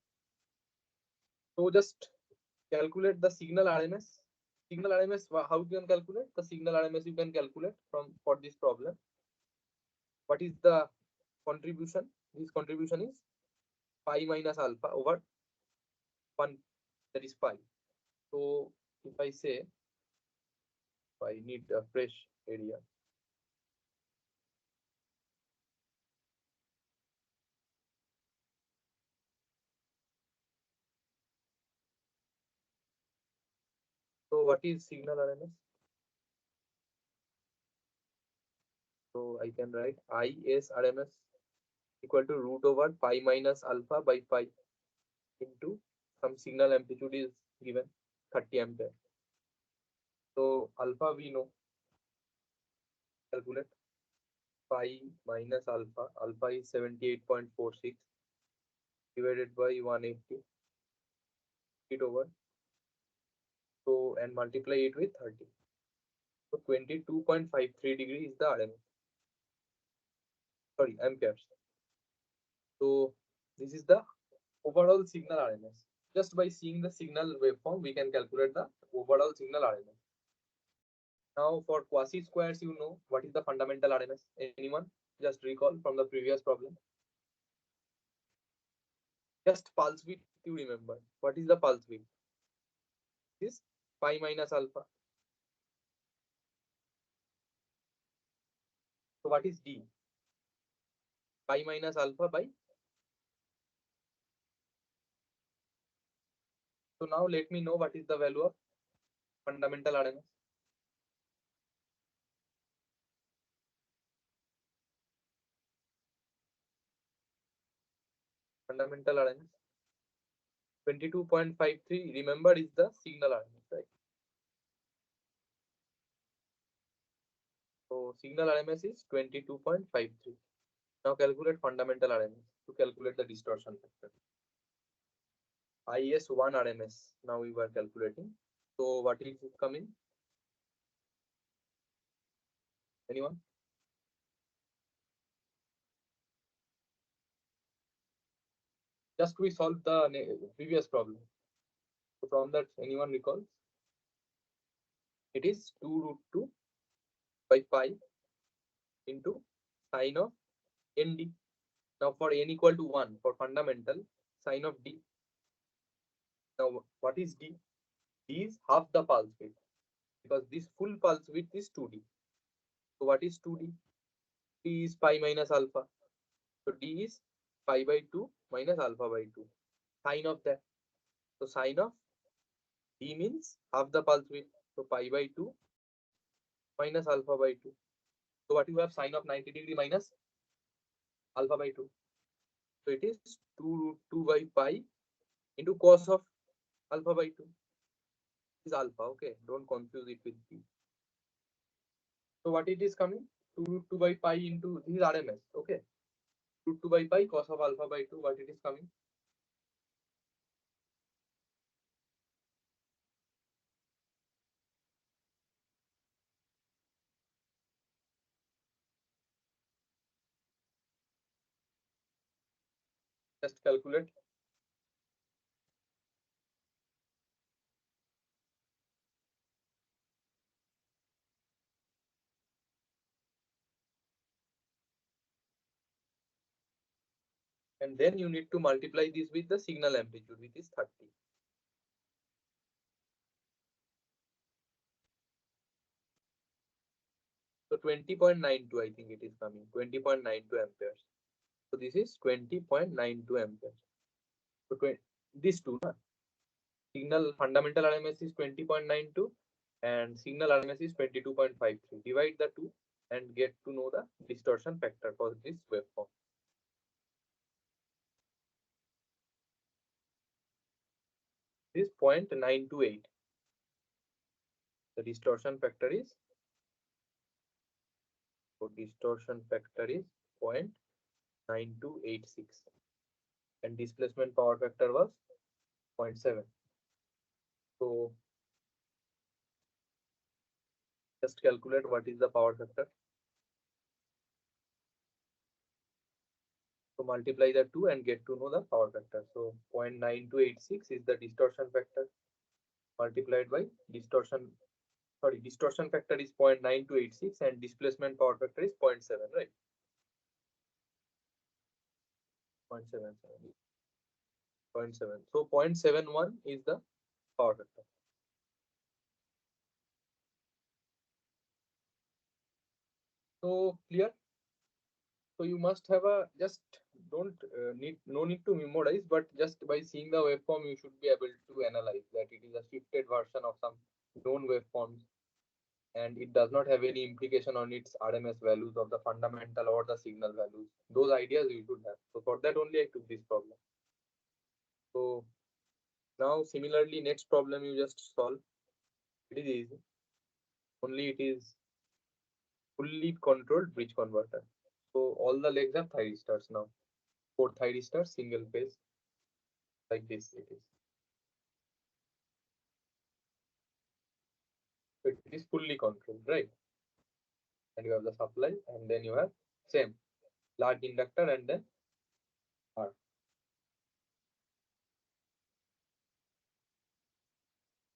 So just calculate the signal RMS. Signal RMS, how you can calculate? The signal RMS you can calculate for this problem. What is the contribution? This contribution is pi minus alpha over 1, that is pi. So if I say I need a fresh area. So what is signal RMS? So I can write IS RMS equal to root over pi minus alpha by pi into some signal amplitude is given 30 ampere. So alpha we know, calculate pi minus alpha. Alpha is 78.46 divided by 180. It over. So and multiply it with 30. So 22.53 degree is the RMS. Sorry, amperes. So this is the overall signal RMS. Just by seeing the signal waveform, we can calculate the overall signal RMS. Now for quasi squares, you know what is the fundamental RMS? Anyone? Just recall from the previous problem. Just pulse width you remember. What is the pulse width? This pi minus alpha. So what is D? Pi minus alpha by. So now let me know what is the value of fundamental RMS. Fundamental RMS 22.53. Remember, is the signal RMS, right? So signal RMS is 22.53. Now calculate fundamental RMS to calculate the distortion factor. IS1 RMS. Now we were calculating. So what is coming? Anyone? Just we solved the previous problem. So from that, anyone recalls? It is 2 root 2 by pi into sine of nd. Now for n equal to 1 for fundamental, sine of d. Now what is d? D is half the pulse width, because this full pulse width is 2d. So what is 2d? D is pi minus alpha. So d is pi by 2 minus alpha by 2. Sine of that. So sine of d means half the pulse width. So pi by 2 minus alpha by 2. So what you have, sine of 90 degree minus alpha by 2. So it is 2 root 2 by pi into cos of alpha by 2. This is alpha, okay? Don't confuse it with b. So what it is coming? 2 root 2 by pi into, this is RMS, okay? Root 2 by pi cos of alpha by 2, what it is coming? Just calculate. And then you need to multiply this with the signal amplitude, which is 30. So 20.92, I think it is coming, 20.92 amperes. So this is 20.92 amperes. So these two, na? Signal fundamental RMS is 20.92 and signal RMS is 22.53. Divide the two and get to know the distortion factor for this waveform. This is 0.928. The distortion factor is, so distortion factor is 0.9286 and displacement power factor was 0.7. So just calculate what is the power factor. So multiply the two and get to know the power factor. So 0.9286 is the distortion factor multiplied by distortion factor is 0.9286 and displacement power factor is 0.7, right? 0.77. 0.7. So 0.71 is the power factor. So clear? So you must have a, just don't no need to memorize, but just by seeing the waveform you should be able to analyze that it is a shifted version of some known waveforms and it does not have any implication on its RMS values of the fundamental or the signal values. Those ideas you should have. So for that only I took this problem. So now similarly next problem you just solve. It is easy. Only it is fully controlled bridge converter. So all the legs are thyristors now. 4 thyristors, single phase. Like this it is. So it is fully controlled, right? And you have the supply and then you have same large inductor and then R.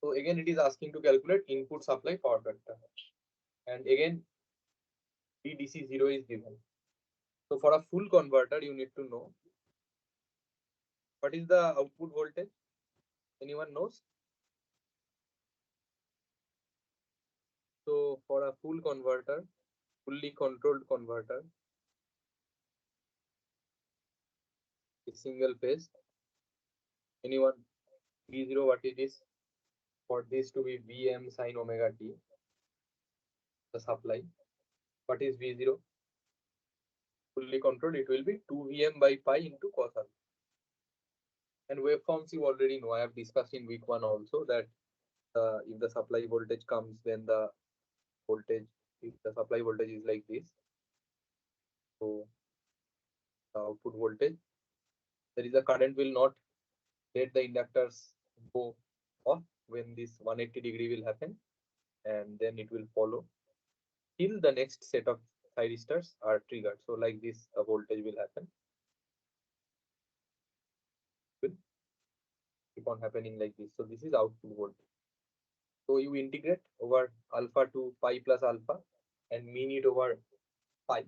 So again it is asking to calculate input supply power factor. And again VDC0 is given. So for a full converter you need to know what is the output voltage. Anyone knows? So for a full converter, fully controlled converter, a single phase. Anyone? V0, what it is? For this to be Vm sin omega t, the supply. What is V0? Fully controlled, it will be 2Vm by pi into cos alpha. And waveforms you already know. I have discussed in week 1 also that if the supply voltage comes, then the voltage, if the supply voltage is like this, so the output voltage, there is a current will not let the inductors go off when this 180-degree will happen, and then it will follow till the next set of thyristors are triggered. So like this, the voltage will happen. Will keep on happening like this. So this is output voltage. So you integrate over alpha to pi plus alpha and mean it over pi.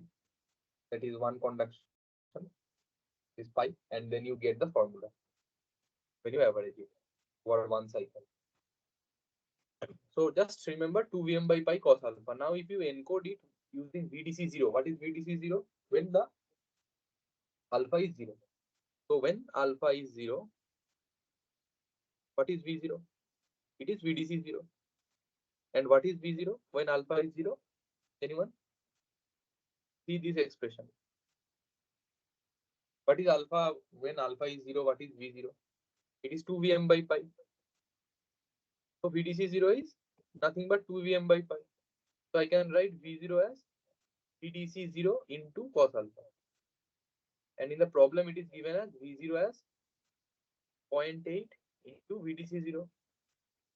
That is one conduction is pi, and then you get the formula when you average it over one cycle. So just remember 2Vm by pi cos alpha. Now if you encode it using VDC0, what is VDC0? When the alpha is 0. So when alpha is 0, what is V0? It is VDC0. And what is V0 when alpha is 0? Anyone? See this expression. What is alpha when alpha is 0? What is V0? It is 2Vm by pi. So VDC0 is nothing but 2Vm by pi. So I can write V0 as VDC0 into cos alpha. And in the problem, it is given as V0 as 0.8 into VDC0,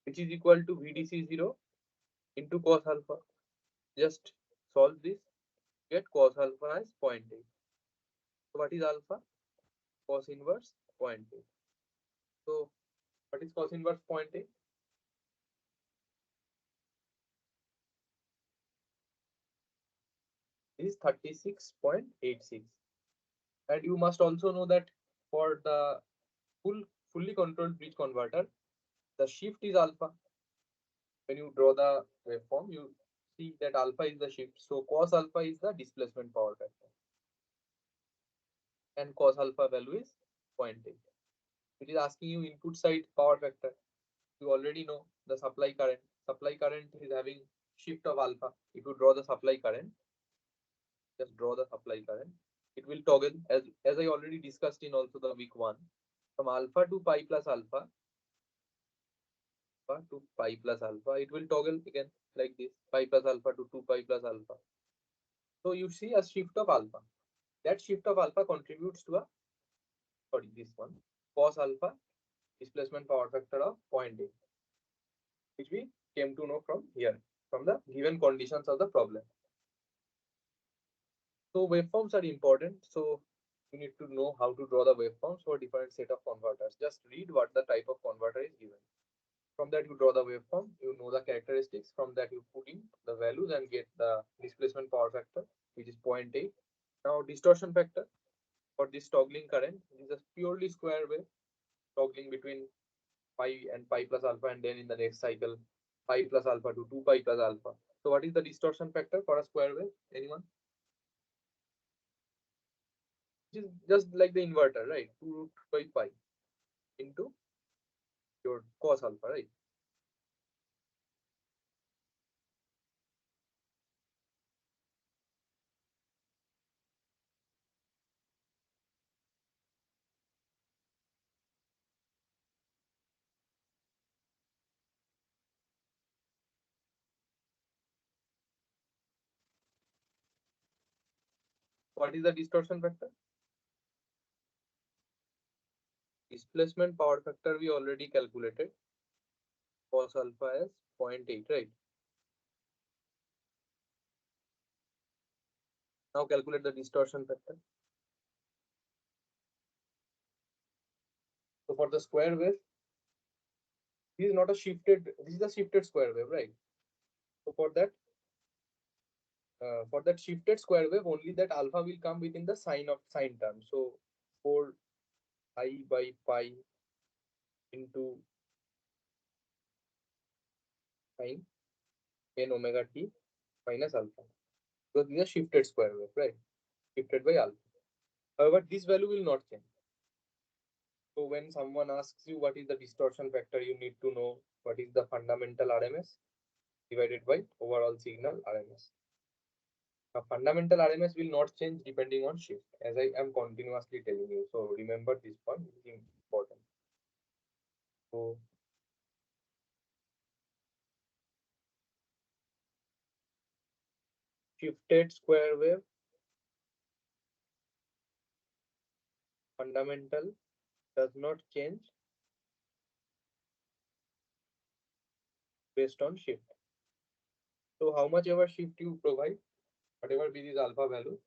which is equal to VDC0 into cos alpha. Just solve this, get cos alpha as 0.8. So what is alpha? cos inverse 0.8. So what is cos inverse 0.8? This is 36.86. And you must also know that for the fully controlled bridge converter, the shift is alpha. When you draw the waveform, you see that alpha is the shift. So cos alpha is the displacement power factor. And cos alpha value is 0.8. It is asking you input side power factor. You already know the supply current. Supply current is having shift of alpha. If you draw the supply current, just draw the supply current. It will toggle as I already discussed in also the week 1. From alpha to pi plus alpha to pi plus alpha, it will toggle again like this, pi plus alpha to 2 pi plus alpha. So you see a shift of alpha. That shift of alpha contributes to this one, cos alpha displacement power factor of 0.8, which we came to know from here, from the given conditions of the problem. So waveforms are important. So you need to know how to draw the waveforms for different set of converters. Just read what the type of converter is given. From that you draw the waveform, you know the characteristics. From that you put in the values and get the displacement power factor, which is 0.8. Now distortion factor for this toggling current is a purely square wave, toggling between pi and pi plus alpha, and then in the next cycle pi plus alpha to 2 pi plus alpha. So what is the distortion factor for a square wave? Anyone? Which is just like the inverter, right? 2 root by pi into your cos alpha, right? What is the distortion factor? Displacement power factor we already calculated. Cos alpha is 0.8, right? Now calculate the distortion factor. So for the square wave, this is not a shifted, this is a shifted square wave, right? So for that shifted square wave, only that alpha will come within the sine term. So 4 I by pi into sine n omega t minus alpha. So this is a shifted square wave, right? Shifted by alpha. However, this value will not change. So when someone asks you what is the distortion factor, you need to know what is the fundamental RMS divided by overall signal RMS. Now, fundamental RMS will not change depending on shift, as I am continuously telling you. So remember this point, is important. So shifted square wave fundamental does not change based on shift. So how much ever shift you provide, whatever be this alpha value,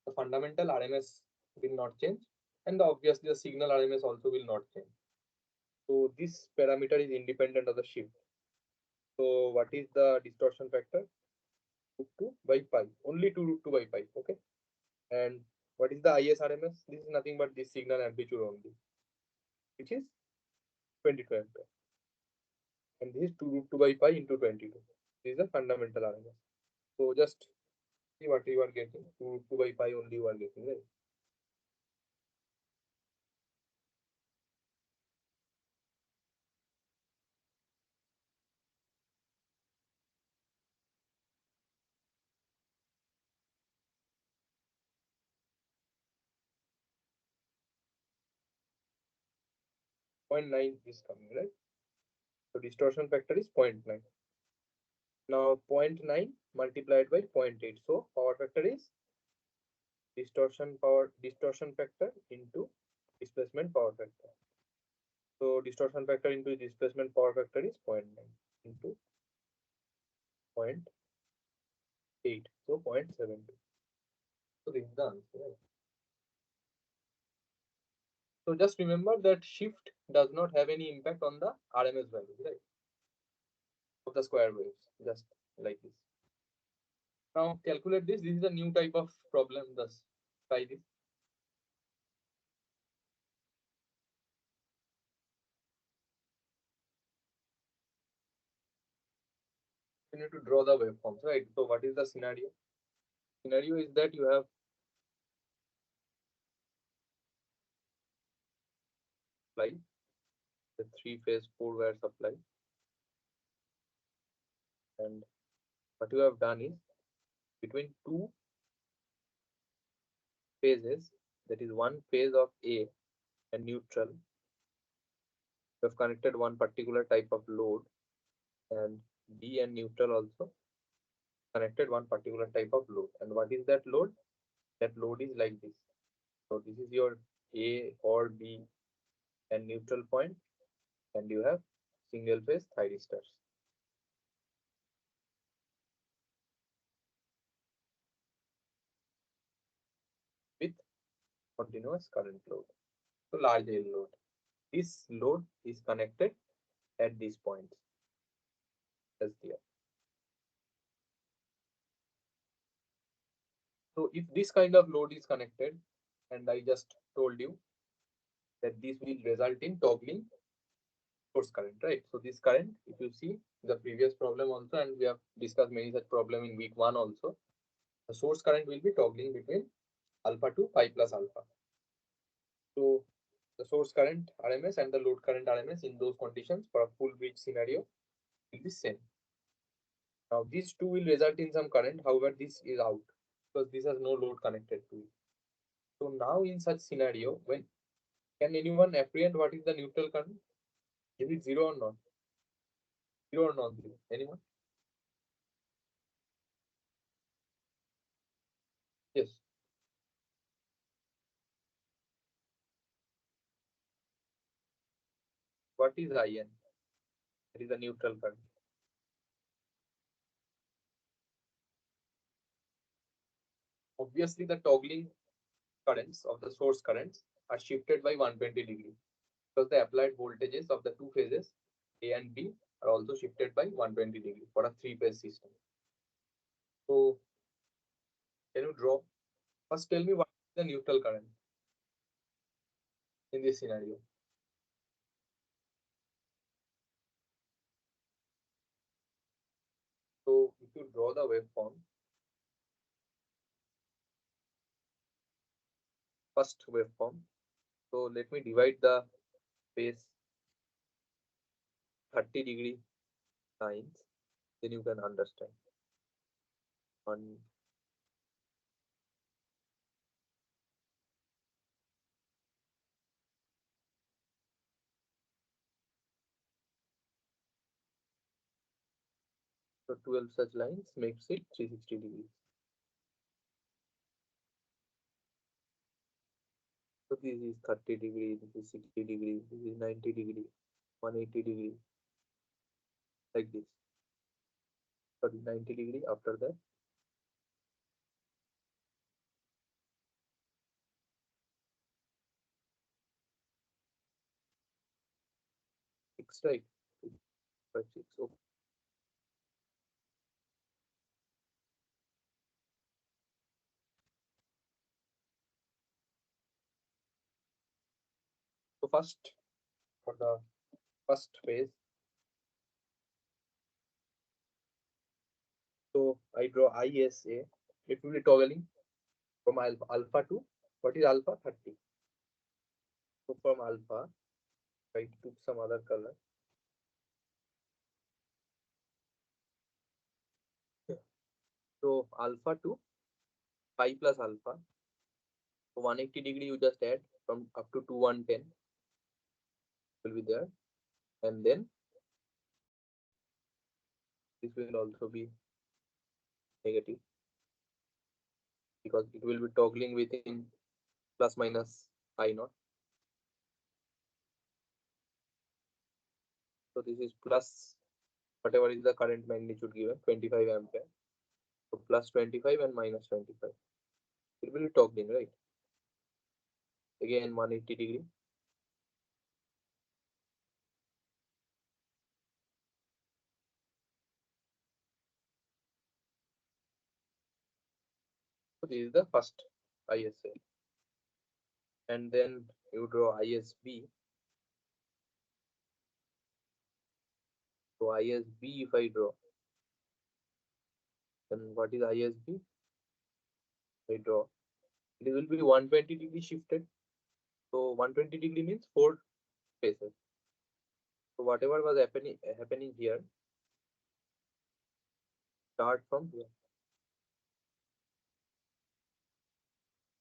the fundamental RMS will not change, and obviously the signal RMS also will not change. So this parameter is independent of the shift. So what is the distortion factor? Root 2 by pi, only 2 root 2 by pi, okay? And what is the ISRMS? This is nothing but this signal amplitude only, which is 22 ampere. And this is 2 root 2 by pi into 22. This is the fundamental RMS. So just see what you are getting. 2 root 2 by pi only you are getting, right? Point 0.9 is coming, right? So distortion factor is 0.9. Now 0.9 multiplied by 0.8. So power factor is distortion factor into displacement power factor. So distortion factor into displacement power factor is 0.9 into 0.8. So 0.72. So this is the answer. Right? So just remember that shift does not have any impact on the RMS value, right? Of the square waves, just like this. Now calculate this. This is a new type of problem. Just try this. You need to draw the waveforms, right? So what is the scenario? Scenario is that you have supply, the three-phase 4-wire supply, and what you have done is between two phases, that is one phase of A and neutral, you have connected one particular type of load, and B and neutral also connected one particular type of load. And what is that load? That load is like this. So this is your A or B and neutral point, and you have single phase thyristors with continuous current load. So large L load. This load is connected at these points as there. So if this kind of load is connected, and I just told you that this will result in toggling source current, right? So this current, if you see the previous problem also, and we have discussed many such problem in week 1 also, the source current will be toggling between alpha to pi plus alpha. So the source current RMS and the load current RMS in those conditions for a full bridge scenario will be same. Now these two will result in some current, however this is out because this has no load connected to it. So now in such scenario, when can anyone apprehend what is the neutral current? Is it zero or not? Zero or not zero? Anyone? Yes. What is IN? It is a neutral current. Obviously, the toggling currents of the source currents are shifted by 120 degrees because the applied voltages of the two phases A and B are also shifted by 120 degrees for a three-phase system. So, can you draw? First, tell me what is the neutral current in this scenario. So, if you draw the waveform, first waveform. So, let me divide the phase 30-degree lines, then you can understand. One, so 12 such lines makes it 360 degrees. So this is 30 degree, this is 60 degree, this is 90 degree, 180 degree, like this. Sorry, 90 degree after that. Six, right? 5, 6. Okay. So first, for the first phase, so I draw ISA. It will be toggling from alpha to, what is alpha? 30. So from alpha, I took some other color. So alpha to pi plus alpha. So 180 degree you just add from up to 110 will be there. And then this will also be negative because it will be toggling within plus minus I naught. So this is plus whatever is the current magnitude given, 25 ampere. So plus 25 and minus 25. It will be toggling, right? Again 180 degree. this is the first ISA. And then you draw ISB. So ISB, if I draw, then what is ISB? I draw. It will be 120 degree shifted. So 120 degree means 4 spaces. So whatever was happening here, start from here.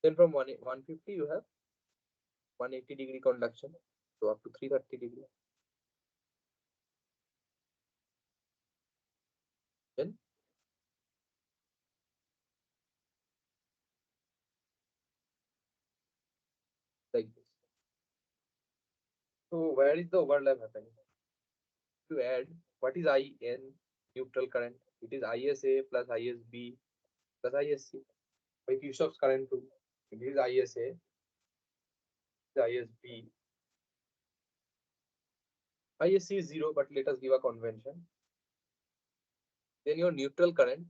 Then from 150 you have 180 degree conduction. So up to 330 degree. Then like this. So where is the overlap happening? To add, what is IN, neutral current? It is ISA plus ISB plus ISC by Kirchhoff's current rule. It is ISA, ISB. ISC is 0, but let us give a convention. Then your neutral current,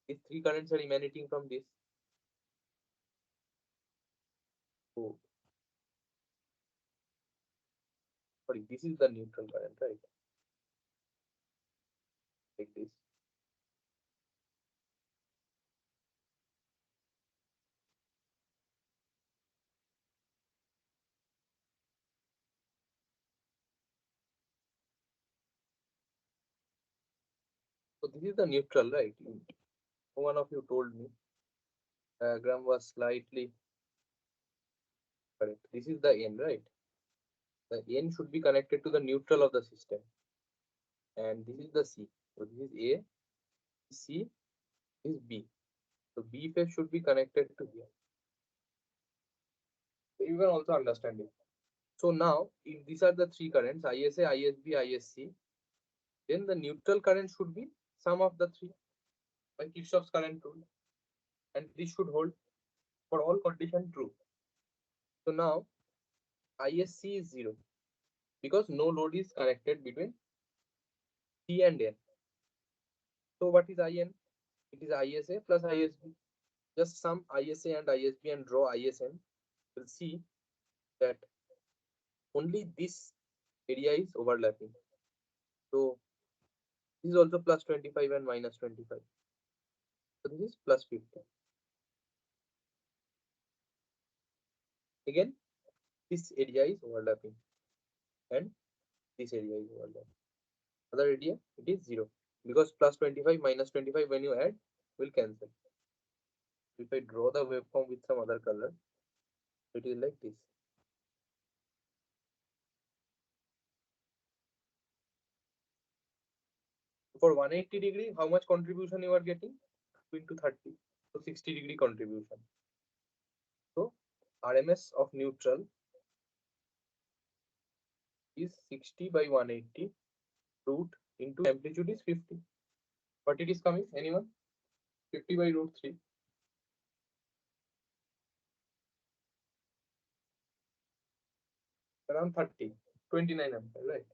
these 3 currents are emanating from this. So, sorry, this is the neutral current, right? Like this. So this is the neutral, right? One of you told me diagram was slightly correct. This is the N, right? The N should be connected to the neutral of the system. And this is the C. So this is A, C is B. So B phase should be connected to here. So you can also understand it. So now, if these are the 3 currents, ISA, ISB, ISC, then the neutral current should be sum of the 3 by Kirchhoff's current rule. And this should hold for all conditions true. So now, ISC is 0 because no load is connected between C and N. So what is IN? It is ISA plus ISB. Just sum ISA and ISB and draw ISN. We'll see that only this area is overlapping. So this is also plus 25 and minus 25. So this is plus 50. Again, this area is overlapping and this area is overlapping. Other area, it is 0 because plus 25 minus 25 when you add will cancel. If I draw the waveform with some other color, it is like this. For 180 degree, how much contribution you are getting? 2 into 30, so 60 degree contribution. So RMS of neutral is 60 by 180 root into amplitude is 50. What it is coming? Anyone? 50 by root 3. Around 30, 29 ampere, right?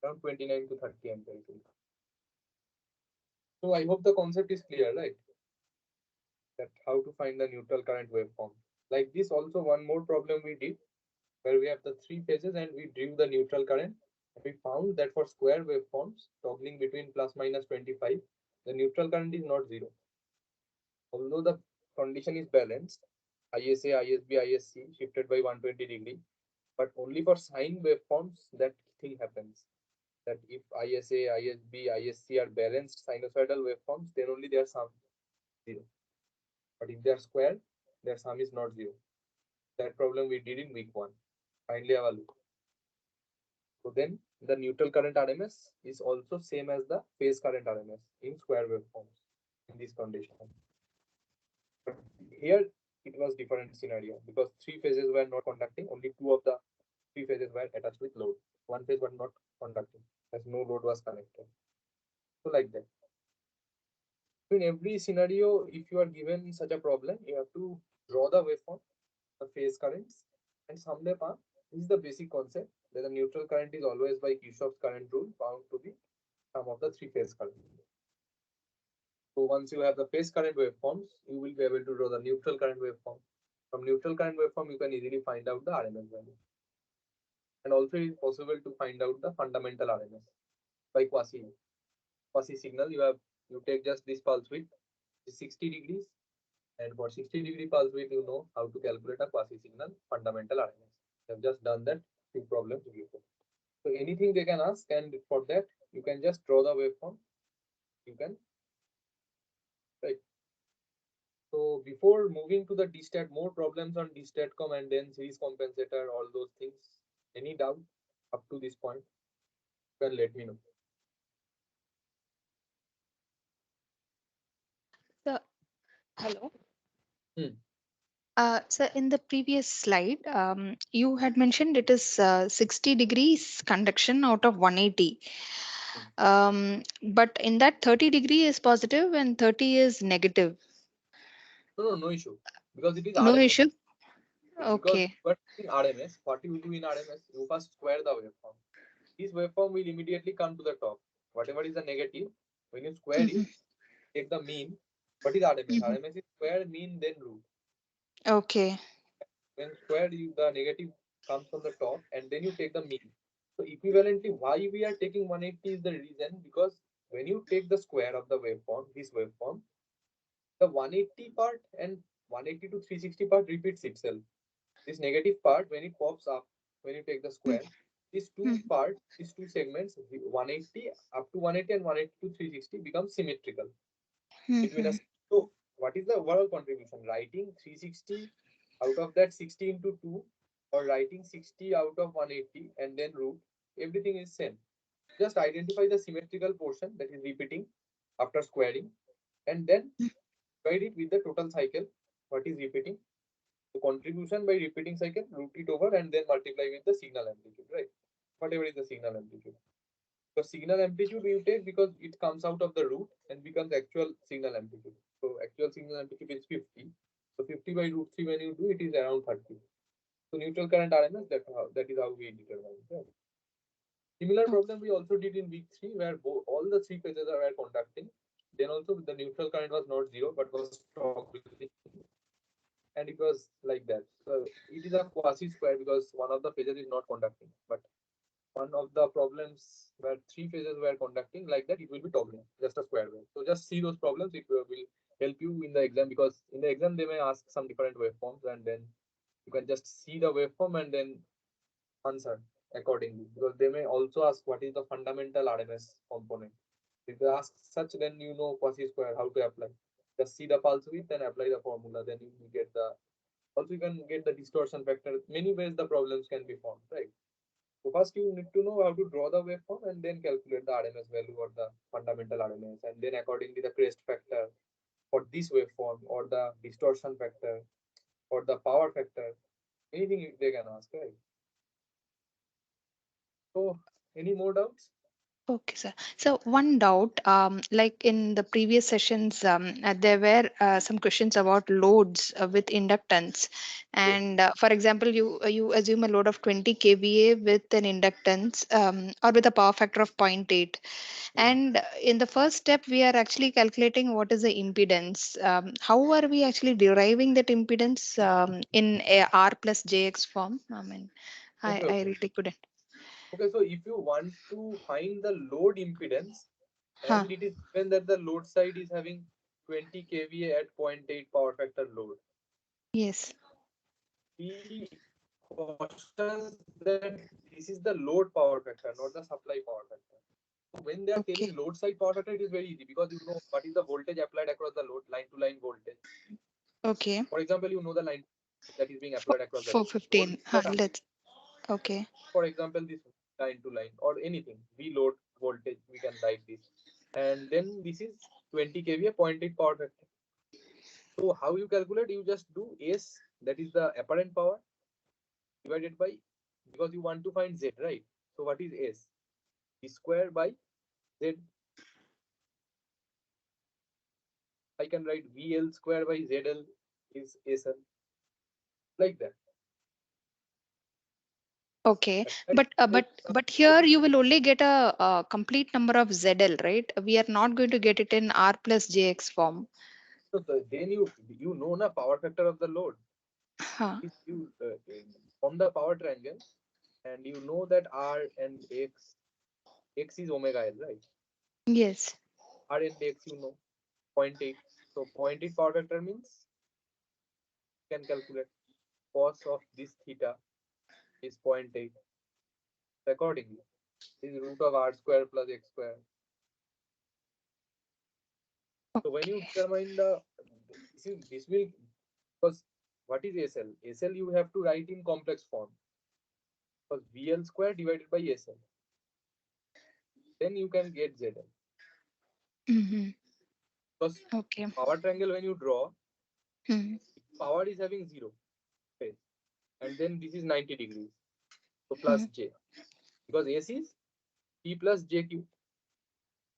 Around 29 to 30 ampere. So I hope the concept is clear, right? That how to find the neutral current waveform. Like this also one more problem we did where we have the 3 phases and we drew the neutral current. And we found that for square waveforms toggling between plus minus 25, the neutral current is not 0. Although the condition is balanced, ISA, ISB, ISC shifted by 120 degree, but only for sine waveforms that thing happens. That if ISA, ISB, ISC are balanced sinusoidal waveforms, then only their sum 0. But if they are square, their sum is not 0. That problem we did in week 1. Kindly have a look. So then the neutral current RMS is also same as the phase current RMS in square waveforms in this condition. But here it was different scenario because 3 phases were not conducting, only 2 of the 3 phases were attached with load. 1 phase was not conducting as no load was connected. So like that. In every scenario, if you are given such a problem, you have to draw the waveform, the phase currents, and sum them up. This is the basic concept that the neutral current is always by Kirchhoff's current rule found to be sum of the 3 phase current. So once you have the phase current waveforms, you will be able to draw the neutral current waveform. From neutral current waveform, you can easily find out the RMS value. And also it is possible to find out the fundamental RMS by quasi signal. You take just this pulse width, 60 degrees, and for 60-degree pulse width, you know how to calculate a quasi signal fundamental RMS. I have just done that few problems before. So anything they can ask, and for that you can just draw the waveform. You can, right. So before moving to the DSTAT, more problems on DSTATCOM and then series compensator, all those things. Any doubt up to this point? You can let me know. So, hello. Hmm. So in the previous slide, you had mentioned it is 60 degrees conduction out of 180. But in that 30 degree is positive and 30 is negative. No issue, because it is No RMS. issue. Because Okay. but in RMS, what you do in RMS, you first square the waveform. This waveform will immediately come to the top. Whatever is the negative, when you square it, Mhm, take the mean. What is RMS? mhm. RMS is square, mean, then root. Okay. When squared, the negative comes from the top, and then you take the mean. So equivalently, why we are taking 180 is the reason, because when you take the square of the waveform, this waveform, the 180 part and 180 to 360 part repeats itself. This negative part, when it pops up, when you take the square, these two Mhm, parts, these two segments, 180 up to 180 and 180 to 360 become symmetrical between us. mhm, So what is the overall contribution? Writing 360 out of that 60 into 2, or writing 60 out of 180 and then root, everything is same. Just identify the symmetrical portion that is repeating after squaring, and then divide it with the total cycle, what is repeating. The contribution by repeating cycle, root it over, and then multiply with the signal amplitude, right? Whatever is the signal amplitude. The signal amplitude you take because it comes out of the root and becomes actual signal amplitude. So actual signal amplitude is 50. So 50 by root 3, when you do it, is around 30. So neutral current RMS, that is how we determine. Right? Similar problem we also did in week 3, where all the three phases were conducting. Then also the neutral current was not zero but was toggle, and it was like that. So it is a quasi square because one of the phases is not conducting. But one of the problems where three phases were conducting like that, it will be toggling, just a square wave. So just see those problems, it will help you in the exam, because in the exam they may ask some different waveforms, and then you can just see the waveform and then answer accordingly, because they may also ask what is the fundamental RMS component. If they ask such, then you know quasi square how to apply. Just see the pulse width and apply the formula, then you will get the, also you can get the distortion factor. Many ways the problems can be formed, right? So first you need to know how to draw the waveform and then calculate the RMS value or the fundamental RMS, and then accordingly the crest factor for this waveform, or the distortion factor, or the power factor, anything they can ask, right? So any more doubts? Okay, sir. So one doubt, like in the previous sessions, there were some questions about loads with inductance, Yes. and for example, you assume a load of 20 kVA with an inductance or with a power factor of 0.8, and in the first step, we are actually calculating what is the impedance. How are we actually deriving that impedance in a R plus JX form? I mean, Okay, I okay. really couldn't. Okay, so if you want to find the load impedance, Huh. and it is given that the load side is having 20 kVA at 0.8 power factor load, Yes. we caution that this is the load power factor, not the supply power factor. So when they are Okay. telling load side power factor, it is very easy, because you know what is the voltage applied across the load, line to line voltage. Okay. For example, you know the line that is being For applied across the load. Voltage 415. that are, Let's. Okay. for example, this line to line or anything, V load voltage, we can write this. And then this is 20 kVA, 0.8 power factor. So how you calculate? You just do S, that is the apparent power, divided by, because you want to find Z, right? So what is S? V square by Z. I can write VL square by ZL is SL, like that. Okay, That but here you will only get a complete number of ZL, right? We are not going to get it in R plus JX form. then you know the power factor of the load. Huh. If you from the power triangle, and you know that R and X is omega L, right? Yes. R and X you know, zero point 0.8. So 0.8 power factor means you can calculate cos of this theta is 0.8. Accordingly, is root of R square plus X square. So when you Okay. determine this will, because what is SL? SL you have to write in complex form, because VL square divided by SL. Then you can get ZL. Mm-hmm. Because Okay. power triangle when you draw, Hmm. power is having zero phase, and then this is 90 degrees. So Hmm. plus J, because S is P plus JQ.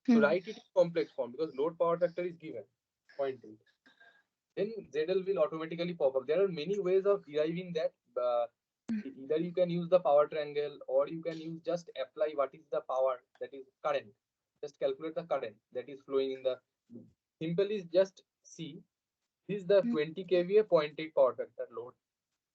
So Hmm. write it in complex form because load power factor is given 0.8. Then ZL will automatically pop up. There are many ways of deriving that. Either you can use the power triangle, or you can use just apply what is the power, that is current. Just calculate the current that is flowing in the. Simple is just see, this is the Hmm. 20 kVA 0.8 power factor load.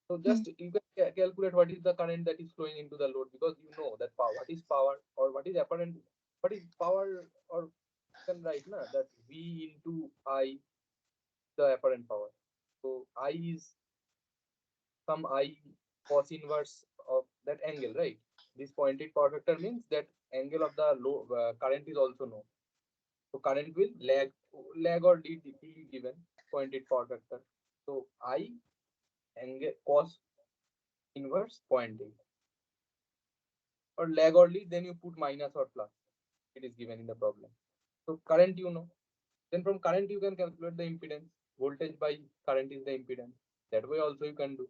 So Hmm. just you can calculate what is the current that is flowing into the load, because you know that power, what is power, or what is apparent, what is power, or you can write na, that V into I, the apparent power. So I is some I cos inverse of that angle, right? This 0.8 power factor means that angle of the low current is also known. So current will lag or lead be given 0.8 power factor. So I angle cos inverse 0.8, or lag or lead, then you put minus or plus. It is given in the problem. So current you know. Then from current you can calculate the impedance. Voltage by current is the impedance. That way also you can do.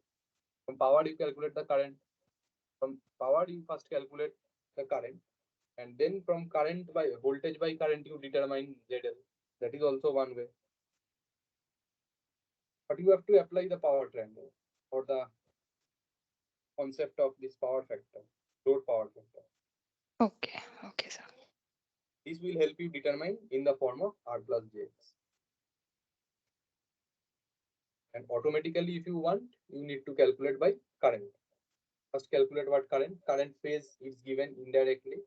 From power you calculate the current. From power you first calculate the current, and then from current by voltage by current you determine ZL. That is also one way. But you have to apply the power triangle for the concept of this power factor, load power factor. Okay. Okay, sir. This will help you determine in the form of R plus Jx. And automatically, if you want, you need to calculate by current. First calculate what current. Current phase is given indirectly.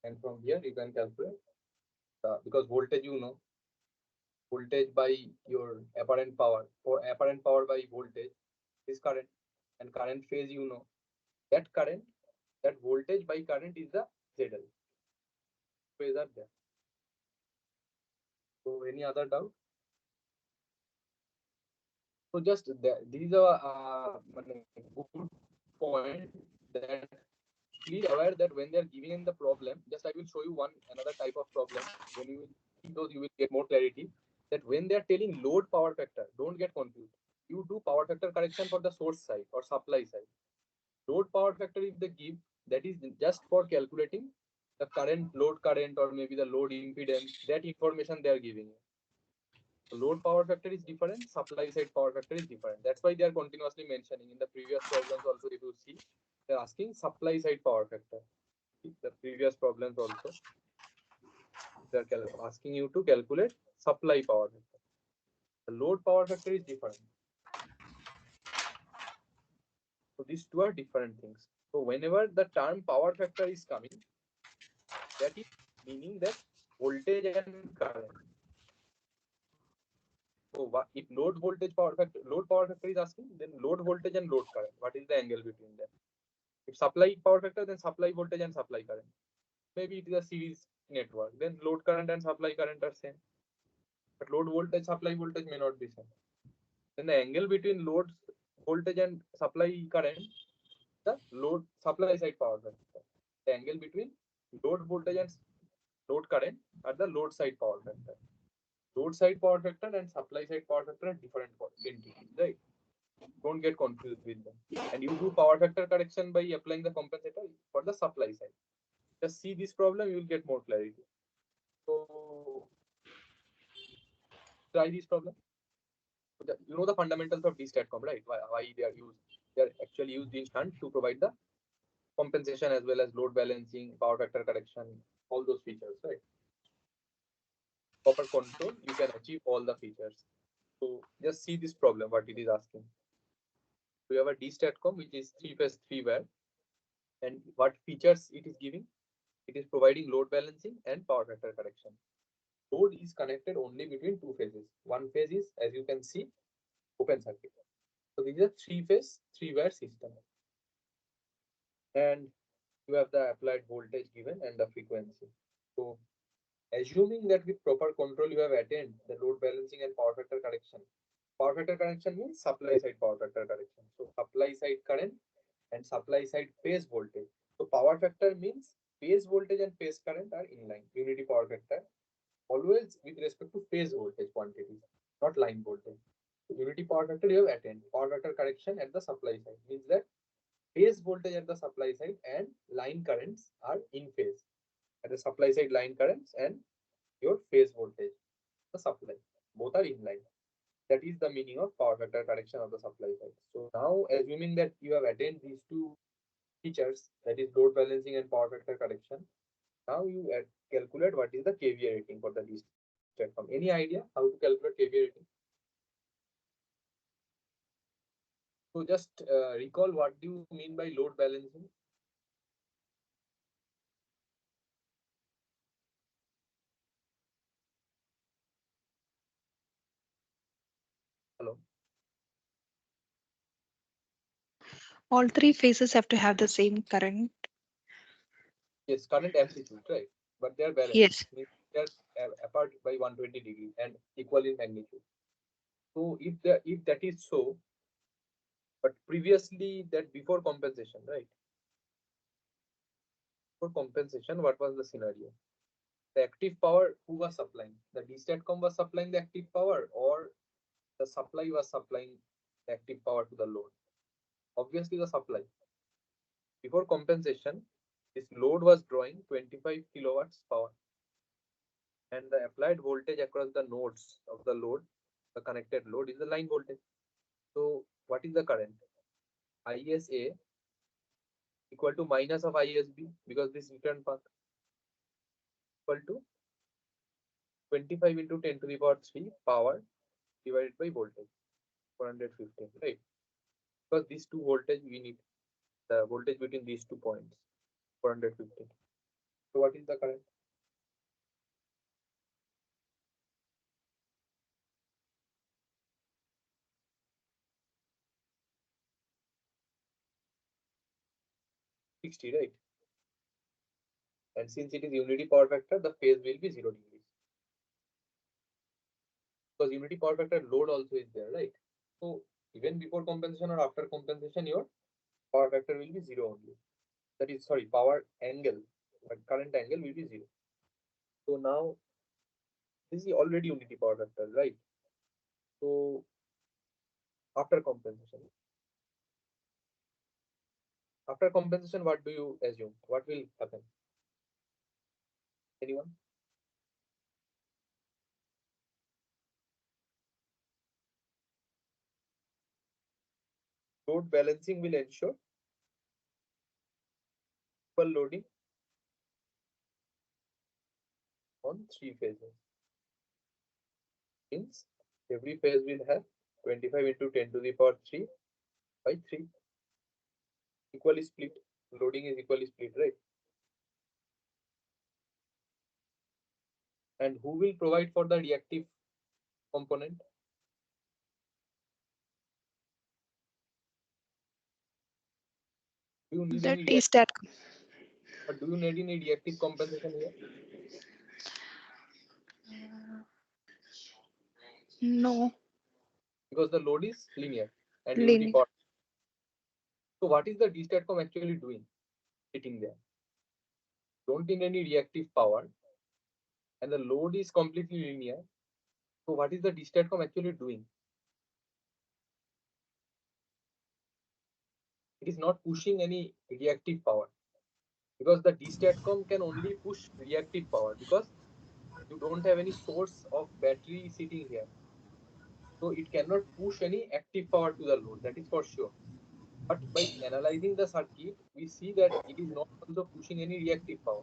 And from here you can calculate because voltage you know, voltage by your apparent power, or apparent power by voltage is current, and current phase you know, that current, that voltage by current is the ZL. Phase are there. So any other doubt? So just this is a good point, that please aware that when they are giving in the problem, just I will show you another type of problem. When you see those, you will get more clarity. That when they are telling load power factor, don't get confused. You do power factor correction for the source side or supply side. Load power factor, if they give, that is just for calculating the current, load current, or maybe the load impedance. That information they are giving you. Load power factor is different, supply side power factor is different. That's why they are continuously mentioning in the previous problems also. If you see, they're asking supply side power factor. The previous problems also, they're asking you to calculate supply power factor. The load power factor is different. So these two are different things. So whenever the term power factor is coming, that is meaning that voltage and current. So if load power factor is asking, then load voltage and load current. What is the angle between them? If supply power factor, then supply voltage and supply current. Maybe it is a series network. Then load current and supply current are same. But load voltage, supply voltage may not be same. Then the angle between load voltage and supply current, the load supply side power factor. The angle between load voltage and load current are the load side power factor. Load side power factor and supply side power factor are different entities, right? Don't get confused with them. And you do power factor correction by applying the compensator for the supply side. Just see this problem, you will get more clarity. So try this problem. You know the fundamentals of DSTATCOM, right? Why they are used? They are actually used in shunt to provide the compensation as well as load balancing, power factor correction, all those features, right? Proper control, you can achieve all the features. So just see this problem, what it is asking. We have a DSTATCOM, which is 3-phase 3-wire. And what features it is giving? It is providing load balancing and power factor correction. Load is connected only between two phases. One phase is, as you can see, open circuit. So this is a 3-phase 3-wire system. And you have the applied voltage given and the frequency. So assuming that with proper control you have attained the load balancing and power factor correction. Power factor correction means supply side power factor correction. So supply side current and supply side phase voltage. So power factor means phase voltage and phase current are in line. Unity power factor always with respect to phase voltage quantity, not line voltage. So unity power factor you have attained. Power factor correction at the supply side means that phase voltage at the supply side and line currents are in phase. At the supply side line currents and your phase voltage, the supply, both are in line. That is the meaning of power factor correction of the supply side. So now assuming that you have attained these two features, that is load balancing and power factor correction, now you calculate what is the KVA rating for the DSTATCOM. Any idea how to calculate KVA rating? So just recall, what do you mean by load balancing? Hello. All three phases have to have the same current. Yes, current amplitude, right? But they are balanced. Yes. Means they are apart by 120 degrees and equal in magnitude. So if that is so, but previously that before compensation, right? For compensation, what was the scenario? The active power, who was supplying? The DSTATCOM was supplying the active power, or the supply was supplying the active power to the load? Obviously the supply. Before compensation, this load was drawing 25 kilowatts power, and the applied voltage across the nodes of the load, the connected load, is the line voltage. So what is the current? ISA equal to minus of ISB, because this return path, equal to 25 into 10 to the power 3 power divided by voltage, 415, right? Because these two voltage we need, the voltage between these 2 points, 415. So what is the current? $60, right? And since it is unity power factor, the phase will be 0 degrees. Because unity power factor load also is there, right? So even before compensation or after compensation, your power factor will be 0 only. That is, sorry, power angle, but current angle will be 0. So now this is already unity power factor, right? So after compensation, what do you assume? What will happen? Anyone? Load balancing will ensure equal loading on 3 phases. Means every phase will have 25 into 10 to the power 3 by 3. Equally split. Loading is equally split, right? And who will provide for the reactive component? Do you need That any is reactive, that. or do you need any reactive compensation here? No. Because the load is linear and unity Linear. power. So what is the DSTATCOM actually doing sitting there? Don't need any reactive power, and the load is completely linear. So what is the DSTATCOM actually doing? It is not pushing any reactive power, because the DSTATCOM can only push reactive power because you don't have any source of battery sitting here. So it cannot push any active power to the load, that is for sure. But by analyzing the circuit, we see that it is not also pushing any reactive power.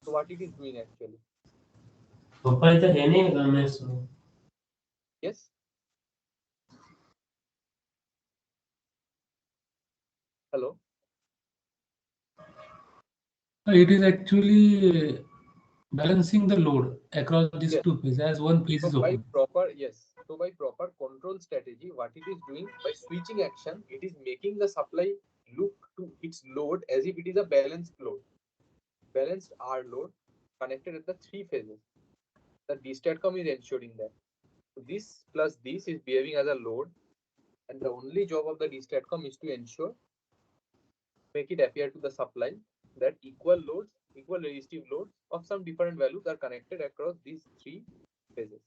So what it is doing actually? Yes. Hello. It is actually balancing the load across these Yes. two phases as one phase So is by open. proper control strategy, what it is doing by switching action, it is making the supply look to its load as if it is a balanced load, balanced R load connected at the three phases. The DSTATCOM is ensuring that. So this plus this is behaving as a load, and the only job of the DSTATCOM is to ensure, make it appear to the supply that equal loads, equal resistive loads of some different values are connected across these three phases,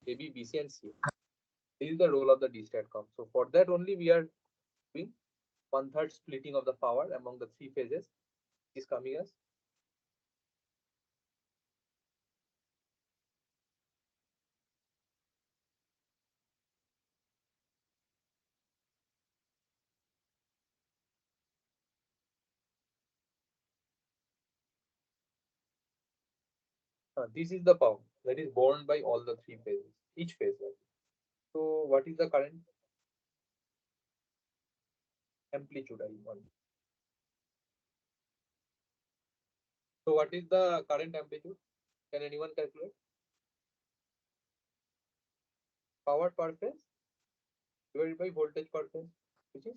A, B, B, C, and C. This is the role of the DSTATCOM. So for that only we are doing 1/3 splitting of the power among the three phases is coming as. This is the power that is borne by all the three phases, each phase. So what is the current amplitude I want? So what is the current amplitude? Can anyone calculate? Power per phase divided by voltage per phase, which is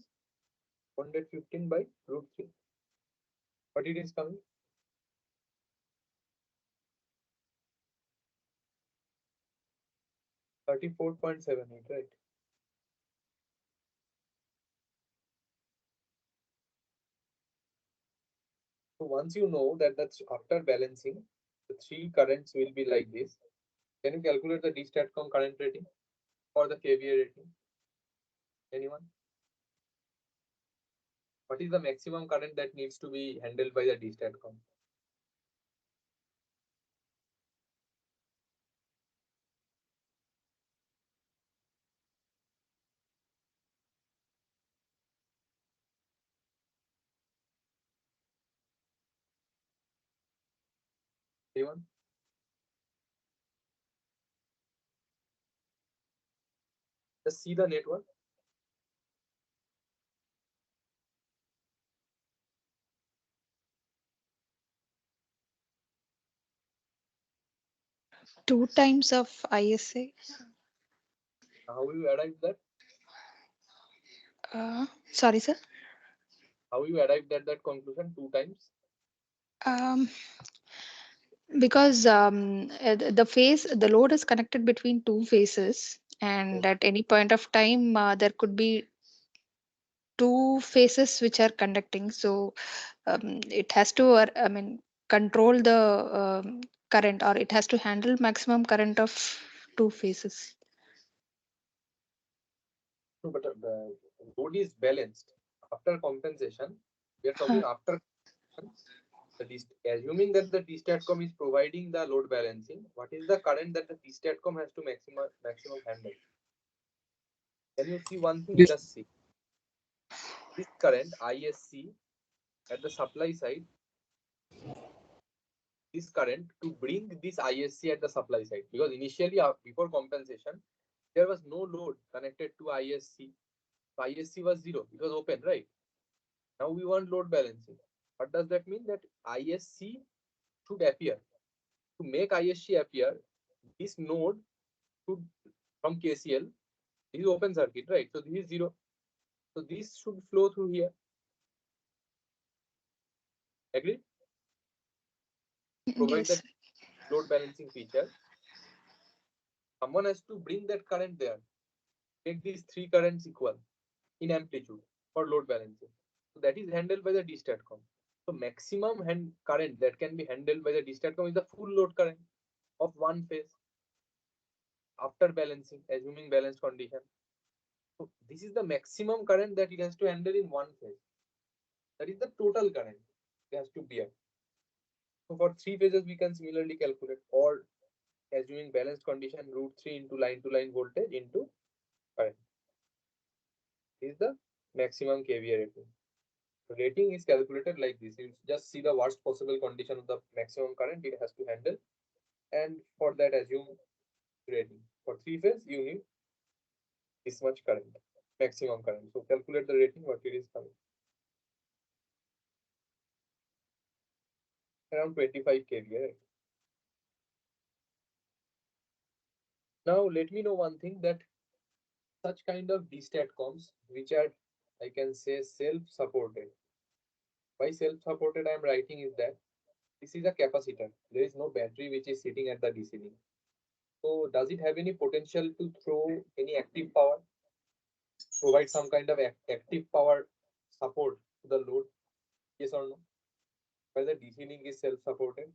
115 by root 3. But it is coming 34.78, right? So once you know that that's after balancing, the three currents will be like this. Can you calculate the DSTATCOM current rating or the KVA rating? Anyone? What is the maximum current that needs to be handled by the DSTATCOM? Anyone? Just see the network. Two times of ISA. How will you arrive that? Sorry, sir. How you arrived at that conclusion? Two times? Um, because the load is connected between two phases, and Yes. at any point of time, there could be two phases which are conducting. So it has to, control the current, or it has to handle maximum current of two phases. No, but the load is balanced. After compensation, we are talking Huh. after assuming that the DSTATCOM is providing the load balancing, what is the current that the DSTATCOM has to maximum handle? Can you see one thing? This Just see this current ISC at the supply side. This current to bring this ISC at the supply side, because initially before compensation there was no load connected to ISC. So ISC was zero. It was open, right? Now we want load balancing. What does that mean? That ISC should appear. To make ISC appear, this node should, from KCL, this is open circuit, right? So this is zero. So this should flow through here. Agree? Provide Yes. that load balancing feature. Someone has to bring that current there. Make these three currents equal in amplitude for load balancing. So that is handled by the DSTATCOM. So maximum current that can be handled by the DSTATCOM is the full load current of one phase after balancing, assuming balanced condition. So this is the maximum current that it has to handle in one phase. That is the total current it has to bear. So for three phases, we can similarly calculate, or assuming balanced condition, root 3 into line to line voltage into current. This is the maximum kVA rating. So rating is calculated like this. You just see the worst possible condition of the maximum current it has to handle, and for that assume rating. For three phase, you need this much current, maximum current. So calculate the rating, what it is coming. Around 25 kVA. Right? Now let me know one thing, that such kind of DSTATCOMs which are, I can say, self-supported. By self-supported I am writing is that this is a capacitor. There is no battery which is sitting at the DC link. So does it have any potential to throw any active power, provide some kind of active power support to the load? Yes or no? Whether DC link is self-supported.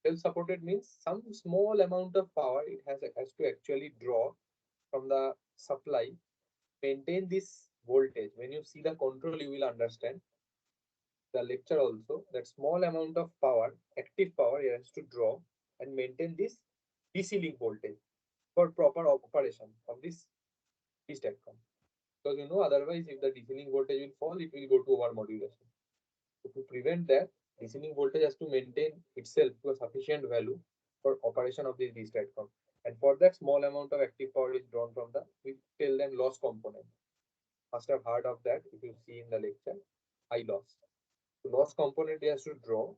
Self-supported means some small amount of power it has to actually draw from the supply, maintain this voltage. When you see the control, you will understand the lecture also that small amount of power, active power, it has to draw and maintain this DC link voltage for proper operation of this STATCOM. Because you know, otherwise, if the DC link voltage will fall, it will go to overmodulation. So to prevent that, DC link voltage has to maintain itself to a sufficient value for operation of this STATCOM. And for that, small amount of active power is drawn from the, we tell them, loss component. Must have heard of that if you see in the lecture, I loss. So loss component has to draw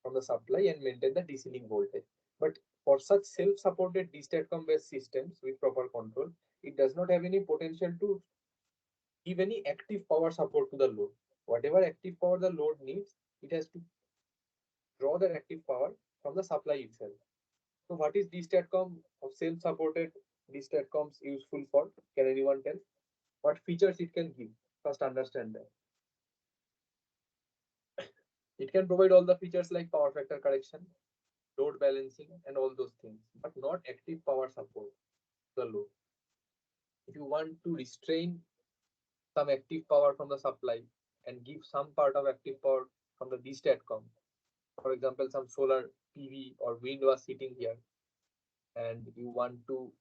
from the supply and maintain the DC link voltage. But for such self-supported DSTATCOM based systems with proper control, it does not have any potential to give any active power support to the load. Whatever active power the load needs, it has to draw that active power from the supply itself. So what is DSTATCOM of self-supported DSTATCOMs useful for? Can anyone tell? What features it can give? First understand that. It can provide all the features like power factor correction, load balancing, and all those things, but not active power support the load. If you want to restrain some active power from the supply and give some part of active power from the DSTATCOM, for example, some solar PV or wind was sitting here, and you want to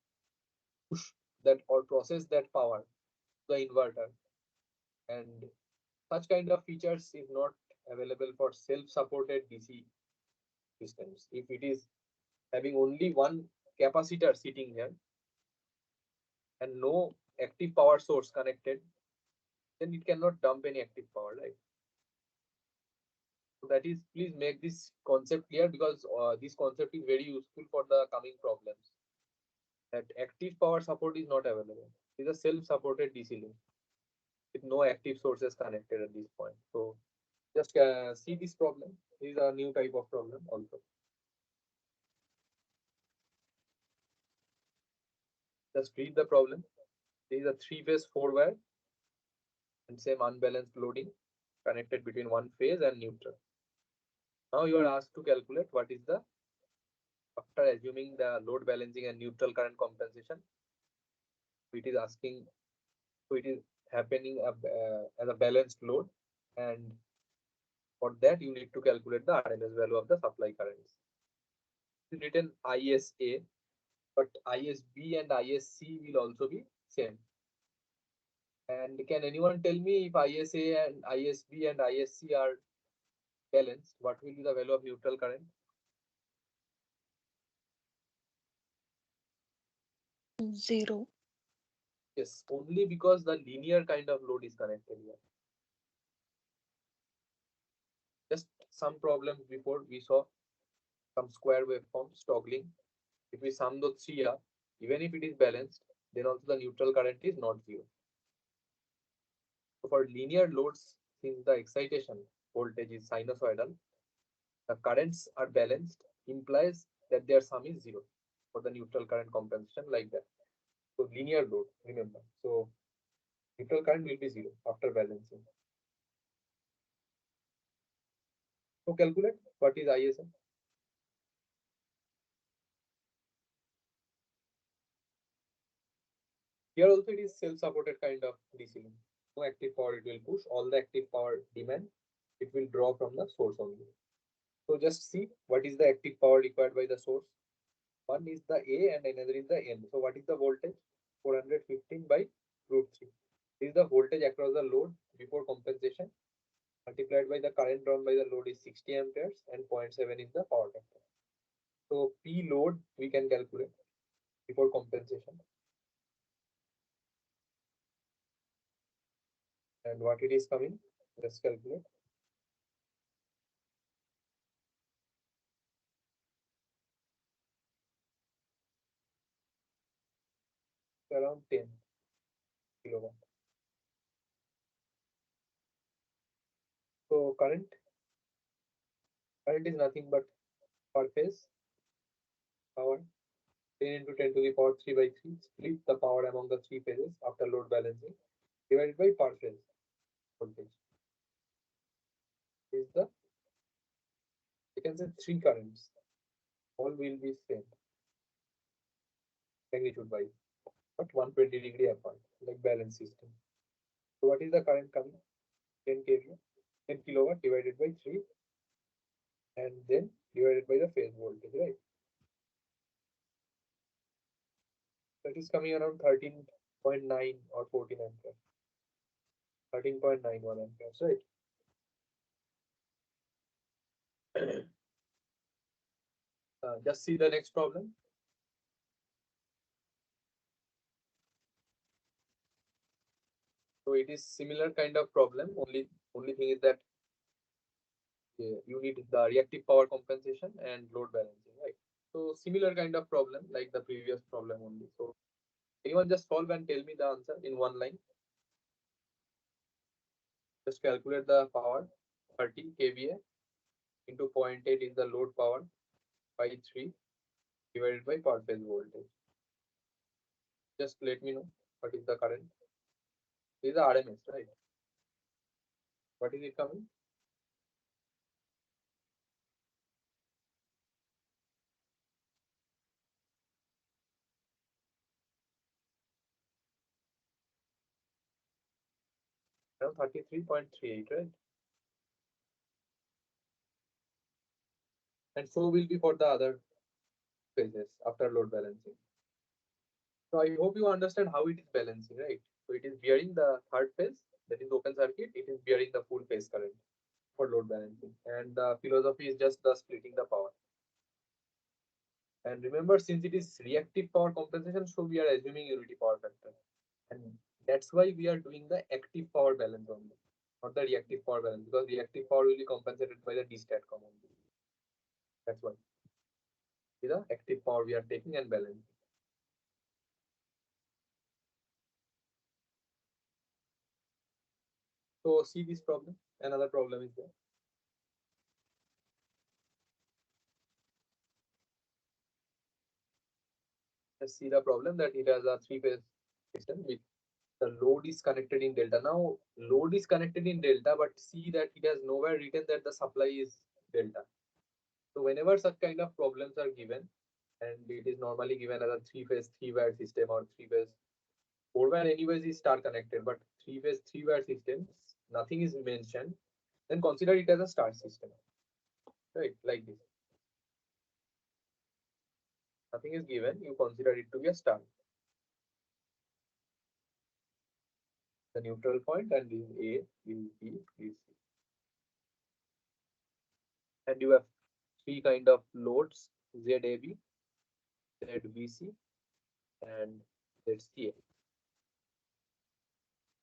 push that or process that power to the inverter, and such kind of features is not available for self-supported DC systems. If it is having only one capacitor sitting here and no active power source connected, then it cannot dump any active power, right? So that is, please make this concept clear, because this concept is very useful for the coming problems. That active power support is not available. It is a self-supported DC link with no active sources connected at this point. So just see this problem. This is a new type of problem also. Just read the problem. This is a three-phase 4-wire and same unbalanced loading connected between one phase and neutral. Now you are asked to calculate what is the, after assuming the load balancing and neutral current compensation, it is asking, so it is happening as a balanced load, and for that you need to calculate the RMS value of the supply currents. It is written ISA, but ISB and ISC will also be same. And can anyone tell me if ISA and ISB and ISC are balanced, what will be the value of neutral current? Zero. Yes, only because the linear kind of load is connected here. Just some problems before we saw some square waveforms toggling. If we sum those three up, even if it is balanced, then also the neutral current is not zero. So for linear loads, since the excitation voltage is sinusoidal, the currents are balanced, implies that their sum is zero for the neutral current compensation, like that. So linear load, remember. So neutral current will be zero after balancing. So calculate what is ISA. Here also it is self-supported kind of DC link. No active power it will push, all the active power demand it will draw from the source only. So just see what is the active power required by the source. One is the A and another is the N. So what is the voltage? 415 by root 3. This is the voltage across the load before compensation, multiplied by the current drawn by the load is 60 amperes and 0.7 is the power factor. So P load we can calculate before compensation. And what it is coming, let's calculate. Around 10 kilowatt. So current is nothing but per phase power 10 into 10 to the power 3 by 3. Split the power among the three phases after load balancing divided by per phase voltage. Is the, you can say, three currents. All will be same magnitude wise, but 120-degree apart, like balance system. So what is the current coming? 10 kVA, 10 kilowatt divided by 3, and then divided by the phase voltage, right? That is coming around 13.9 or 14 ampere. 13.91 amperes, right? Just see the next problem. So it is similar kind of problem. Only thing is that you need the reactive power compensation and load balancing, right? So similar kind of problem like the previous problem only. So anyone just solve and tell me the answer in one line. Just calculate the power 30 kVA into 0.8 is the load power by 3 divided by per phase voltage. Just let me know what is the current. This is the RMS, right? What is it coming? Around 33.38, right? And so will be for the other phases after load balancing. So I hope you understand how it is balancing, right? So it is bearing the third phase, that is open circuit, it is bearing the full phase current for load balancing. And the philosophy is just the splitting the power. And remember, since it is reactive power compensation, so we are assuming unity power factor. And that's why we are doing the active power balance only, not the reactive power balance, because reactive power will be compensated by the DSTATCOM only. That's why. See the active power we are taking and balancing. So see this problem. Another problem is there. Let's see the problem that it has a three-phase system with the load is connected in delta. Now load is connected in delta, but see that it has nowhere written that the supply is delta. So whenever such kind of problems are given, and it is normally given as a three-phase three-wire system or three-phase four-wire, anyways is star connected, but three-phase three-wire systems, nothing is mentioned, then consider it as a star system, right? Like this. Nothing is given, you consider it to be a star. The neutral point, and this is A, this is B, this is C. And you have three kind of loads, ZAB, ZBC, and ZCA.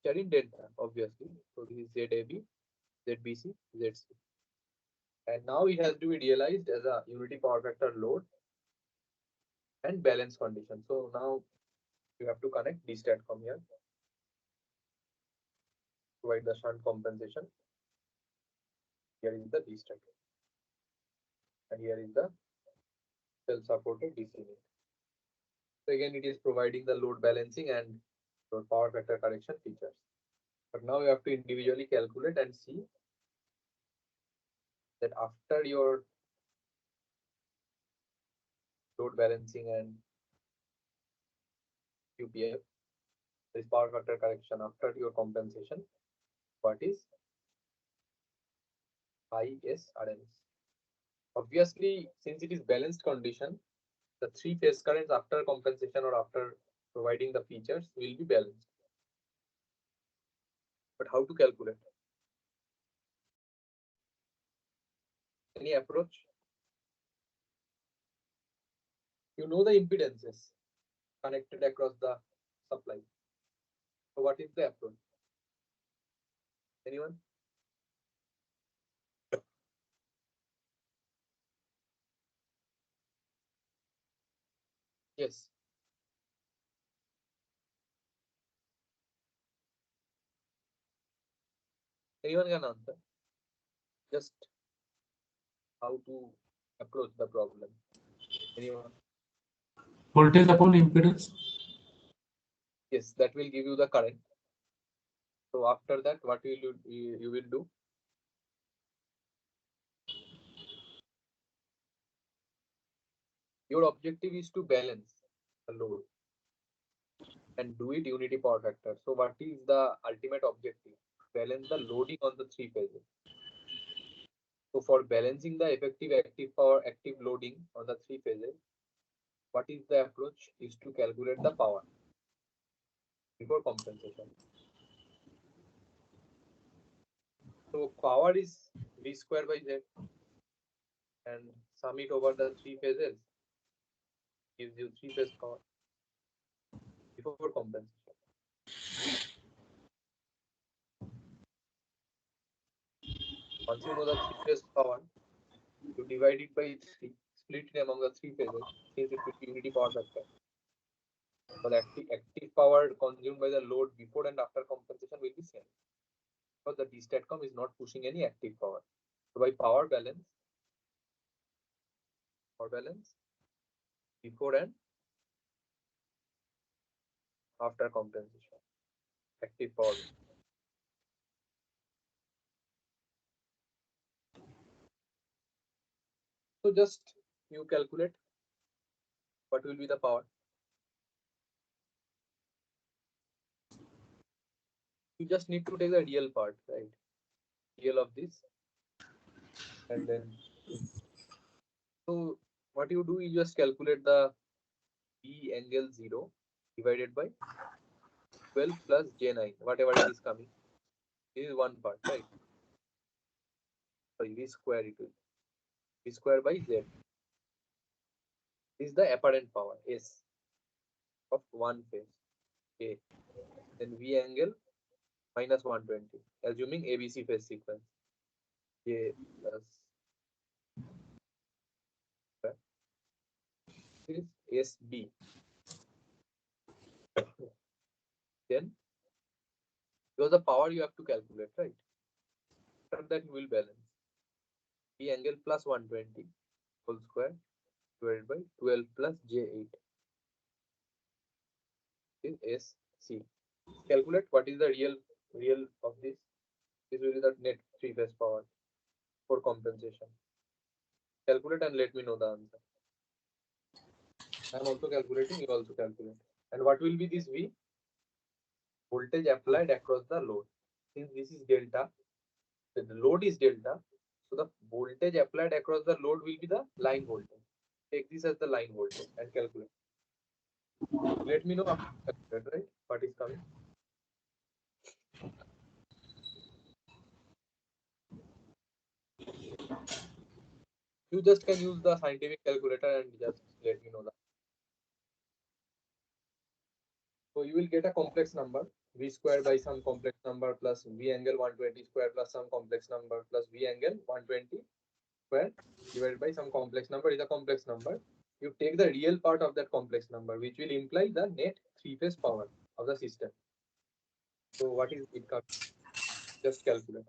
Which are in delta, obviously. So this is ZAB, ZBC, ZC. And now it has to be realized as a unity power factor load and balance condition. So now you have to connect DSTATCOM here, provide the shunt compensation. Here is the DSTATCOM, and here is the self-supported DC unit. So again, it is providing the load balancing and load power factor correction features. But now you have to individually calculate and see that after your load balancing and UPF, there is power factor correction after your compensation. What is ISRMS? Obviously, since it is balanced condition, the three phase currents after compensation or after providing the features will be balanced. But how to calculate? Any approach? You know the impedances connected across the supply. So what is the approach? Anyone? Yes. Anyone can answer. Just how to approach the problem. Anyone? Voltage upon impedance. Yes, that will give you the current. So after that, what will you will do? Your objective is to balance the load and do it unity power factor. So what is the ultimate objective? Balance the loading on the three phases. So for balancing the effective active power active loading on the three phases, what is the approach? Is to calculate the power before compensation. So power is V square by Z, and sum it over the three phases gives you three phase power before compensation. Once you know the three phase power, you divide it by 3, split it among the three phases, since it will be unity power factor. So the active power consumed by the load before and after compensation will be same. Because the DSTATCOM is not pushing any active power. So by power balance before and after compensation, active power. So just you calculate what will be the power. You just need to take the real part, right? Real of this, and then so what you do, you just calculate the B angle 0 divided by 12 plus J9, whatever it is coming. This is one part, right? Sorry, V square it will. V square by Z. This is the apparent power, S, of one phase, A. Then V angle minus 120, assuming ABC phase sequence. J plus is SB. Then, because the power you have to calculate, right? After that, you will balance. V angle plus 120 whole square divided by 12 plus J8 is SC. Calculate what is the real of this. This will be the net three phase power for compensation. Calculate and let me know the answer. I am also calculating, you also calculate. And what will be this V? Voltage applied across the load. Since this is delta, the load is delta, so the voltage applied across the load will be the line voltage. Take this as the line voltage and calculate. Let me know after calculate, right? What is coming? You just can use the scientific calculator and just let me know that. So you will get a complex number, V square by some complex number plus V angle 120 square plus some complex number plus V angle 120 square divided by some complex number is a complex number. You take the real part of that complex number, which will imply the net three phase power of the system. So what is it? Just calculate.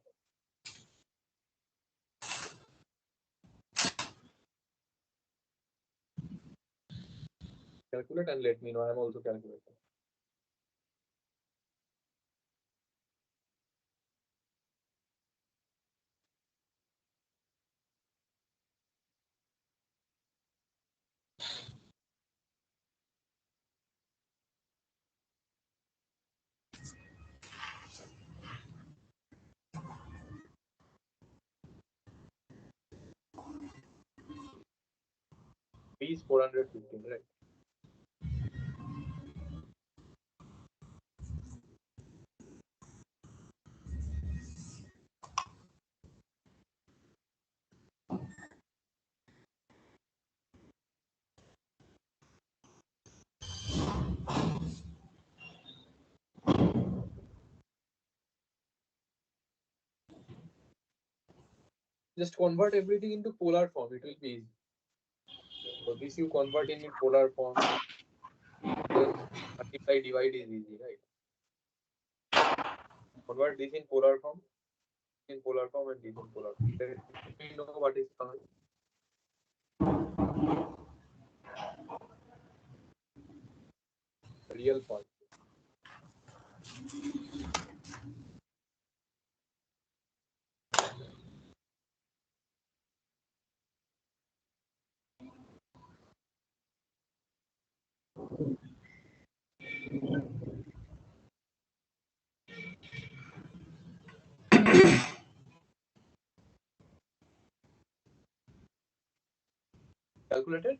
Calculate and let me know. I am also calculating. B is 415, right? Just convert everything into polar form. It will be easy. So this you convert in polar form. Then multiply, divide is easy, right? Convert this in polar form, and this in polar form. Let me know what is coming. Real part. Calculated?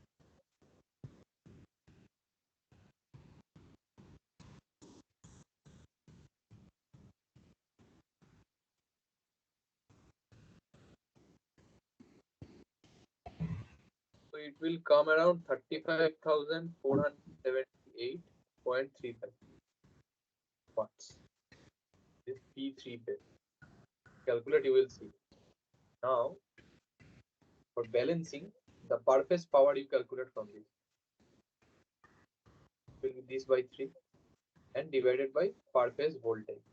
So it will come around 35,478.35 watts. This P3 phase. Calculate, you will see. Now, for balancing, the per phase power you calculate from this will be this by 3 and divided by per phase voltage.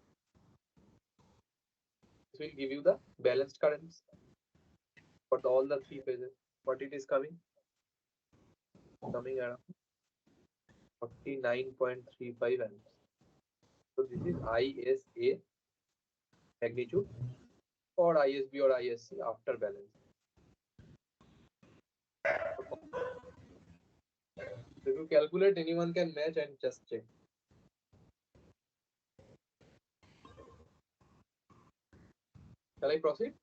This will give you the balanced currents for all the three phases. What it is coming? Coming around 49.35 amps. So this is ISA magnitude or ISB or ISC after balance. So if you calculate, anyone can match and just check. Shall I proceed?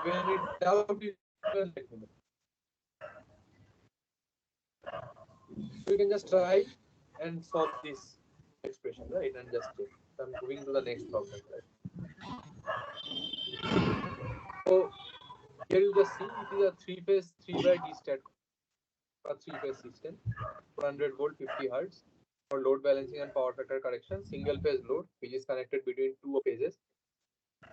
When in doubt, you can let me know. You can just try and solve this expression, right? And just check. So I'm moving to the next problem, right? So here you just see it is a three-phase 3 by DSTATCOM, a three-phase system, 400 volt, 50 hertz for load balancing and power factor correction. Single phase load which is connected between two phases,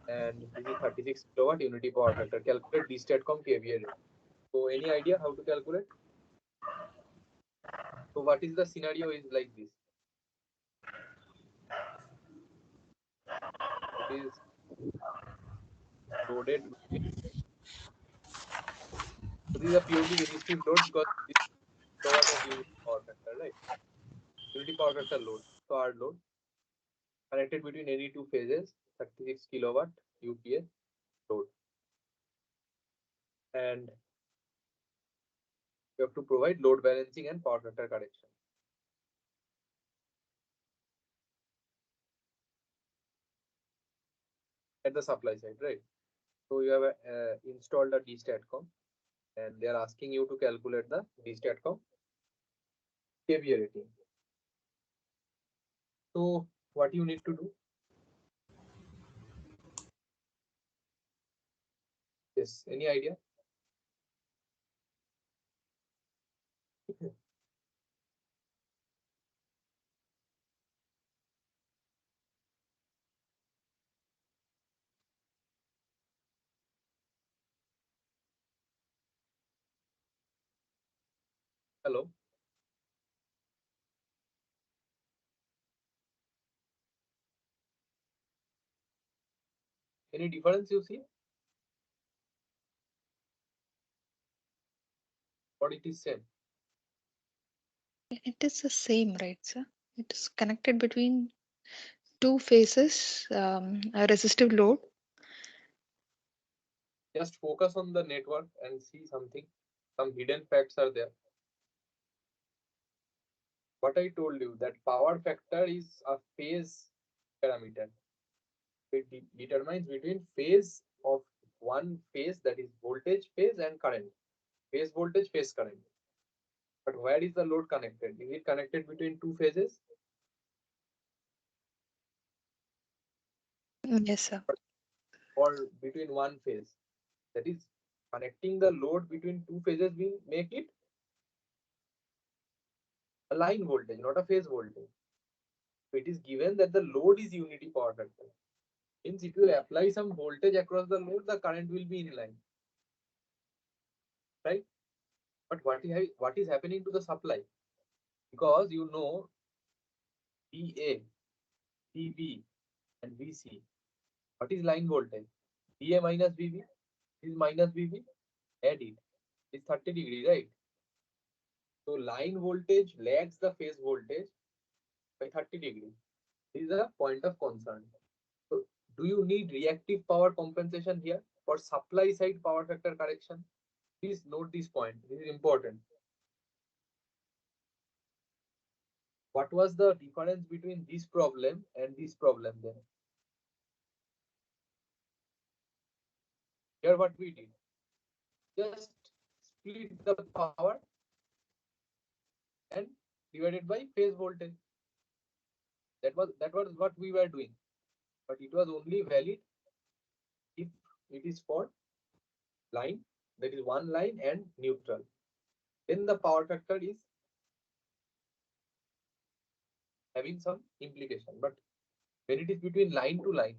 and this is 36 kilowatt unity power factor. Calculate DSTATCOM KVA rate. So any idea how to calculate? So what is the scenario is like this. It is loaded. So this is a purely resistive load because this is kilowatt of unity power factor, right? Unity power factor load. So our load connected between any two phases, 36 kilowatt UPS load. And you have to provide load balancing and power factor correction. At the supply side, right? So you have installed a DSTATCOM and they are asking you to calculate the DSTATCOM KVA rating. So what you need to do? Yes, any idea? Hello? Any difference you see? Or it is same? It is the same, right, sir? It is connected between two phases, a resistive load. Just focus on the network and see something. Some hidden facts are there. What I told you, that power factor is a phase parameter. It determines between phase of one phase, that is voltage phase, and current. Phase voltage, phase current. But where is the load connected? Is it connected between two phases Yes, sir. or between one phase? That is, connecting the load between two phases will make it a line voltage, not a phase voltage. So it is given that the load is unity power factor. Means if you apply some voltage across the load, the current will be in line, right? But what is happening to the supply? Because you know VA, VB, and VC. What is line voltage? VA minus VB is minus VB. Add it. It's 30 degrees, right? So line voltage lags the phase voltage by 30 degrees. This is a point of concern. So do you need reactive power compensation here for supply side power factor correction? Please note this point. This is important. What was the difference between this problem and this problem then? Here what we did, just split the power and divided by phase voltage. That was what we were doing, but it was only valid if it is for line, that is one line and neutral. Then the power factor is having some implication. But when it is between line to line,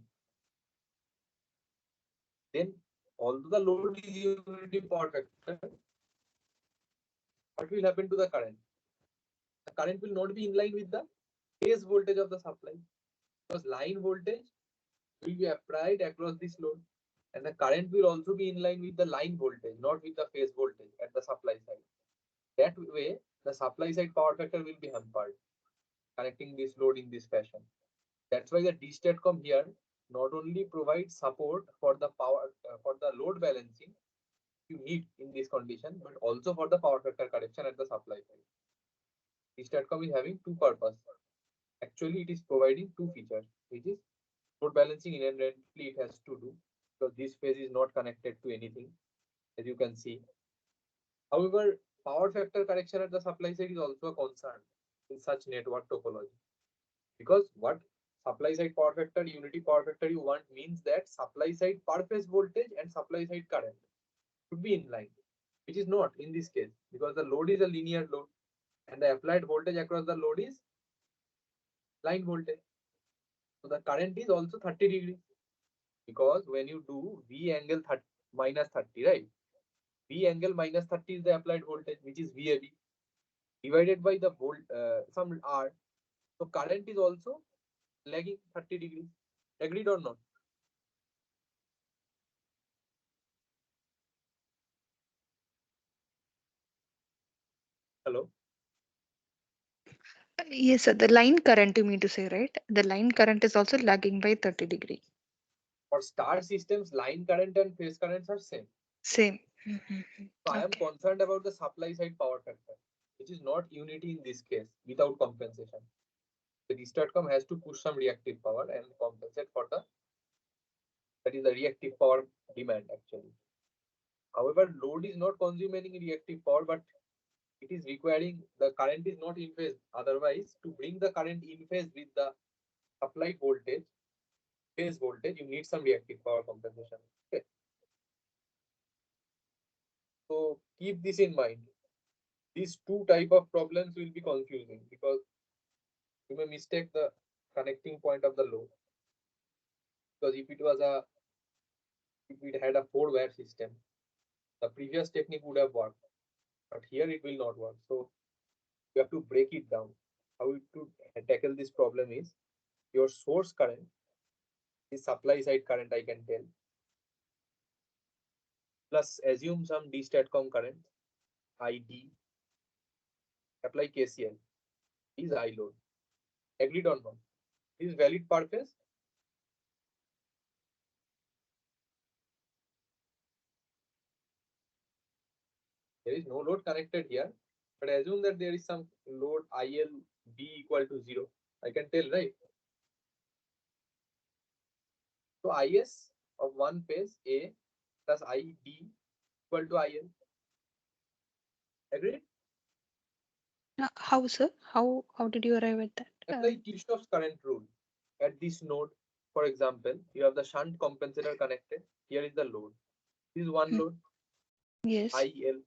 then although the load is unity power factor, what will happen to the current? The current will not be in line with the phase voltage of the supply, because line voltage will be applied across this load, and the current will also be in line with the line voltage, not with the phase voltage at the supply side. That way, the supply side power factor will be hampered, connecting this load in this fashion. That's why the DSTATCOM here not only provides support for the power for the load balancing you need in this condition, but also for the power factor correction at the supply side. DSTATCOM is having two purposes. Actually, it is providing two features, which is load balancing inherently it has to do, because this phase is not connected to anything, as you can see. However, power factor correction at the supply side is also a concern in such network topology, because what supply side power factor, unity power factor you want means that supply side per phase voltage and supply side current should be in line, which is not in this case, because the load is a linear load and the applied voltage across the load is line voltage. So the current is also 30 degrees, because when you do V angle 30 minus 30, right? V angle minus 30 is the applied voltage, which is VAB, divided by the some R. So current is also lagging 30 degrees. Agreed or not? Hello? Yes, sir. The line current, you mean to say, right? The line current is also lagging by 30 degree. For star systems, line current and phase currents are same. Same. Mhm. So I am Okay. concerned about the supply side power factor, which is not unity in this case without compensation. The DSTATCOM has to push some reactive power and compensate for the, that is the reactive power demand actually. However, load is not consuming reactive power, but it is requiring the current is not in phase. Otherwise, to bring the current in phase with the applied voltage, phase voltage, you need some reactive power compensation. Okay. So keep this in mind. These two type of problems will be confusing, because you may mistake the connecting point of the load. Because if it had a 4-wire system, the previous technique would have worked, but here it will not work. So you have to break it down. How to tackle this problem is, your source current is supply side current, I can tell, plus assume some DSTATCOM current, ID, apply KCL, is I load. Agreed or not? Is valid per phase? There is no load connected here, but assume that there is some load IL B equal to 0. I can tell, right? So IS of one phase A plus ID equal to IL. Agreed? How, sir? How did you arrive at that? Apply Kirchhoff's current rule at this node. For example, you have the shunt compensator connected. Here is the load. This is one load, Yes. IL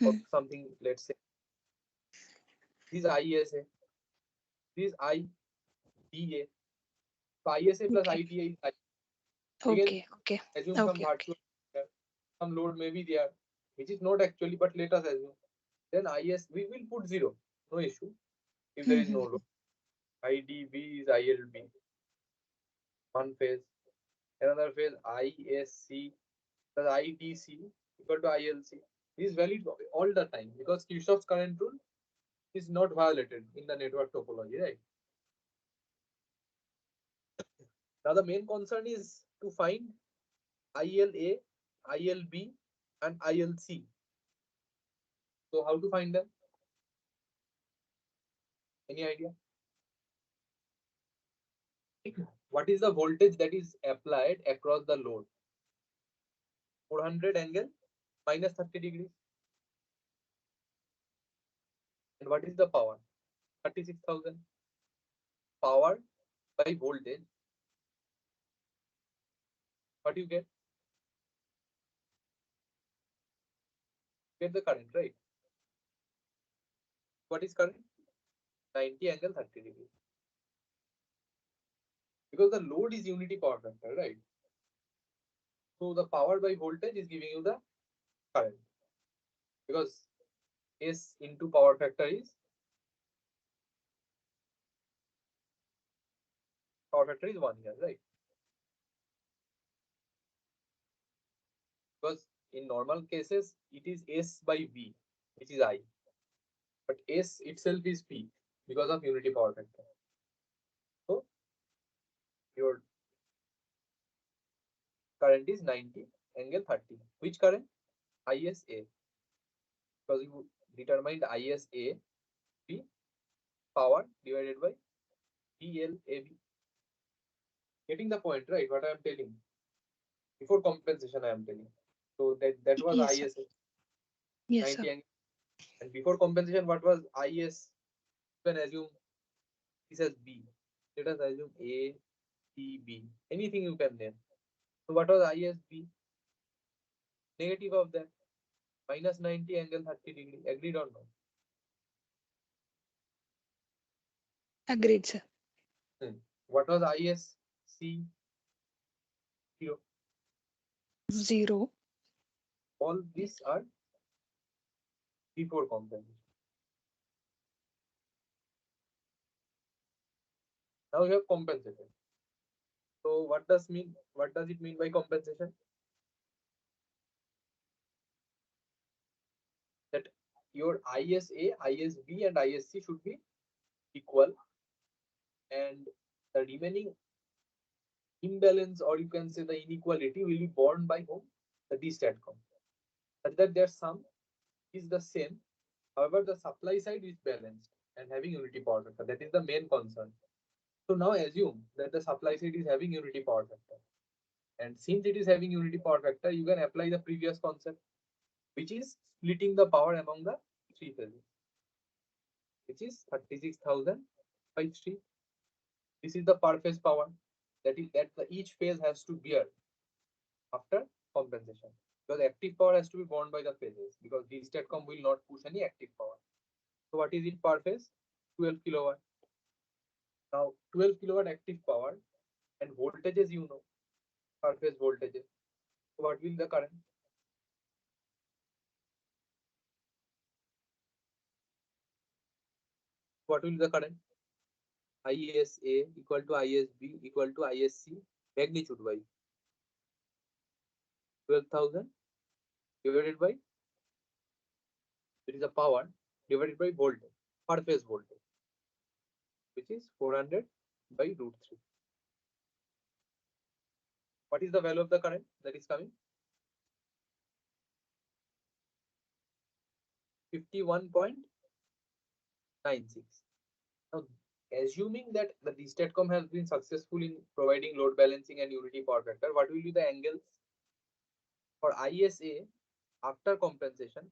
or something, let's say. This is ISA. This is IDA. So ISA plus Okay. IDA is I. Again, Okay. Okay. assume some Okay. Okay. virtual, some load may be there, which is not actually, but let us assume. Then IS, we will put 0. No issue. If there is no load. IDB is ILB. One phase. Another phase ISC plus IDC equal to ILC. This is valid all the time because Kirchhoff's current rule is not violated in the network topology, right? Now the main concern is to find ILA, ILB, and ILC. So how to find them? Any idea? What is the voltage that is applied across the load? 400 angle minus 30 degrees. And what is the power? 36,000. Power by voltage. What you get? Get the current, right? What is current? 90 angle 30 degrees. Because the load is unity power factor, right? So the power by voltage is giving you the current. Because S into power factor is 1 here, right? Because in normal cases it is S by V, which is I. But S itself is P because of unity power factor. So your current is 90 angle 30. Which current? ISA. Because you determined ISA P power divided by PLAB. Getting the point, right? What I am telling. Before compensation, I am telling. So that was Yes, sir. ISA Yes, sir. 90 angle. And before compensation, what was IS? You can assume this as B. Let us assume A, C, B. Anything you can name. So what was ISB? Negative of that. Minus 90 angle 30 degree. Agreed or not? Agreed, sir. What was ISC? 0. 0. All these are before compensation. Now you have compensated. So what does it mean by compensation? That your ISA, ISB, and ISC should be equal, and the remaining imbalance, or you can say the inequality, will be borne by whom? The DSTATCOM. Such that their sum is the same. However, the supply side is balanced and having unity power factor. That is the main concern. So now assume that the supply side is having unity power factor. And since it is having unity power factor, you can apply the previous concept, which is splitting the power among the three phases, which is 36,000 by 3. This is the per phase power that each phase has to bear after compensation. Because active power has to be borne by the phases, because DSTATCOM will not push any active power. So what is it per phase? 12 kilowatt. Now 12 kilowatt active power and voltages, you know, per phase voltages. So what will the current? What will the current? ISA equal to ISB equal to ISC magnitude by 12,000 divided by, it is a power, divided by voltage, per phase voltage, which is 400 by root 3. What is the value of the current that is coming? 51.96. Now assuming that the DSTATCOM has been successful in providing load balancing and unity power factor, what will be the angles for ISA after compensation?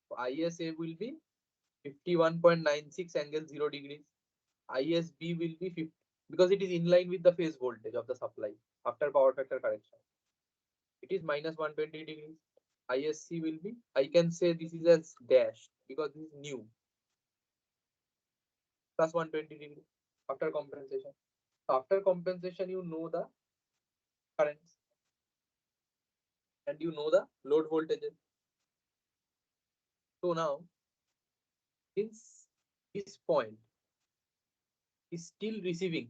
So ISA will be 51.96 angle 0 degrees. ISB will be 50 because it is in line with the phase voltage of the supply after power factor correction. It is minus 120 degrees. ISC will be, I can say this is as dash because this is new, plus 120 degrees after compensation. So after compensation, you know the currents and you know the load voltages. So now, since this point is still receiving,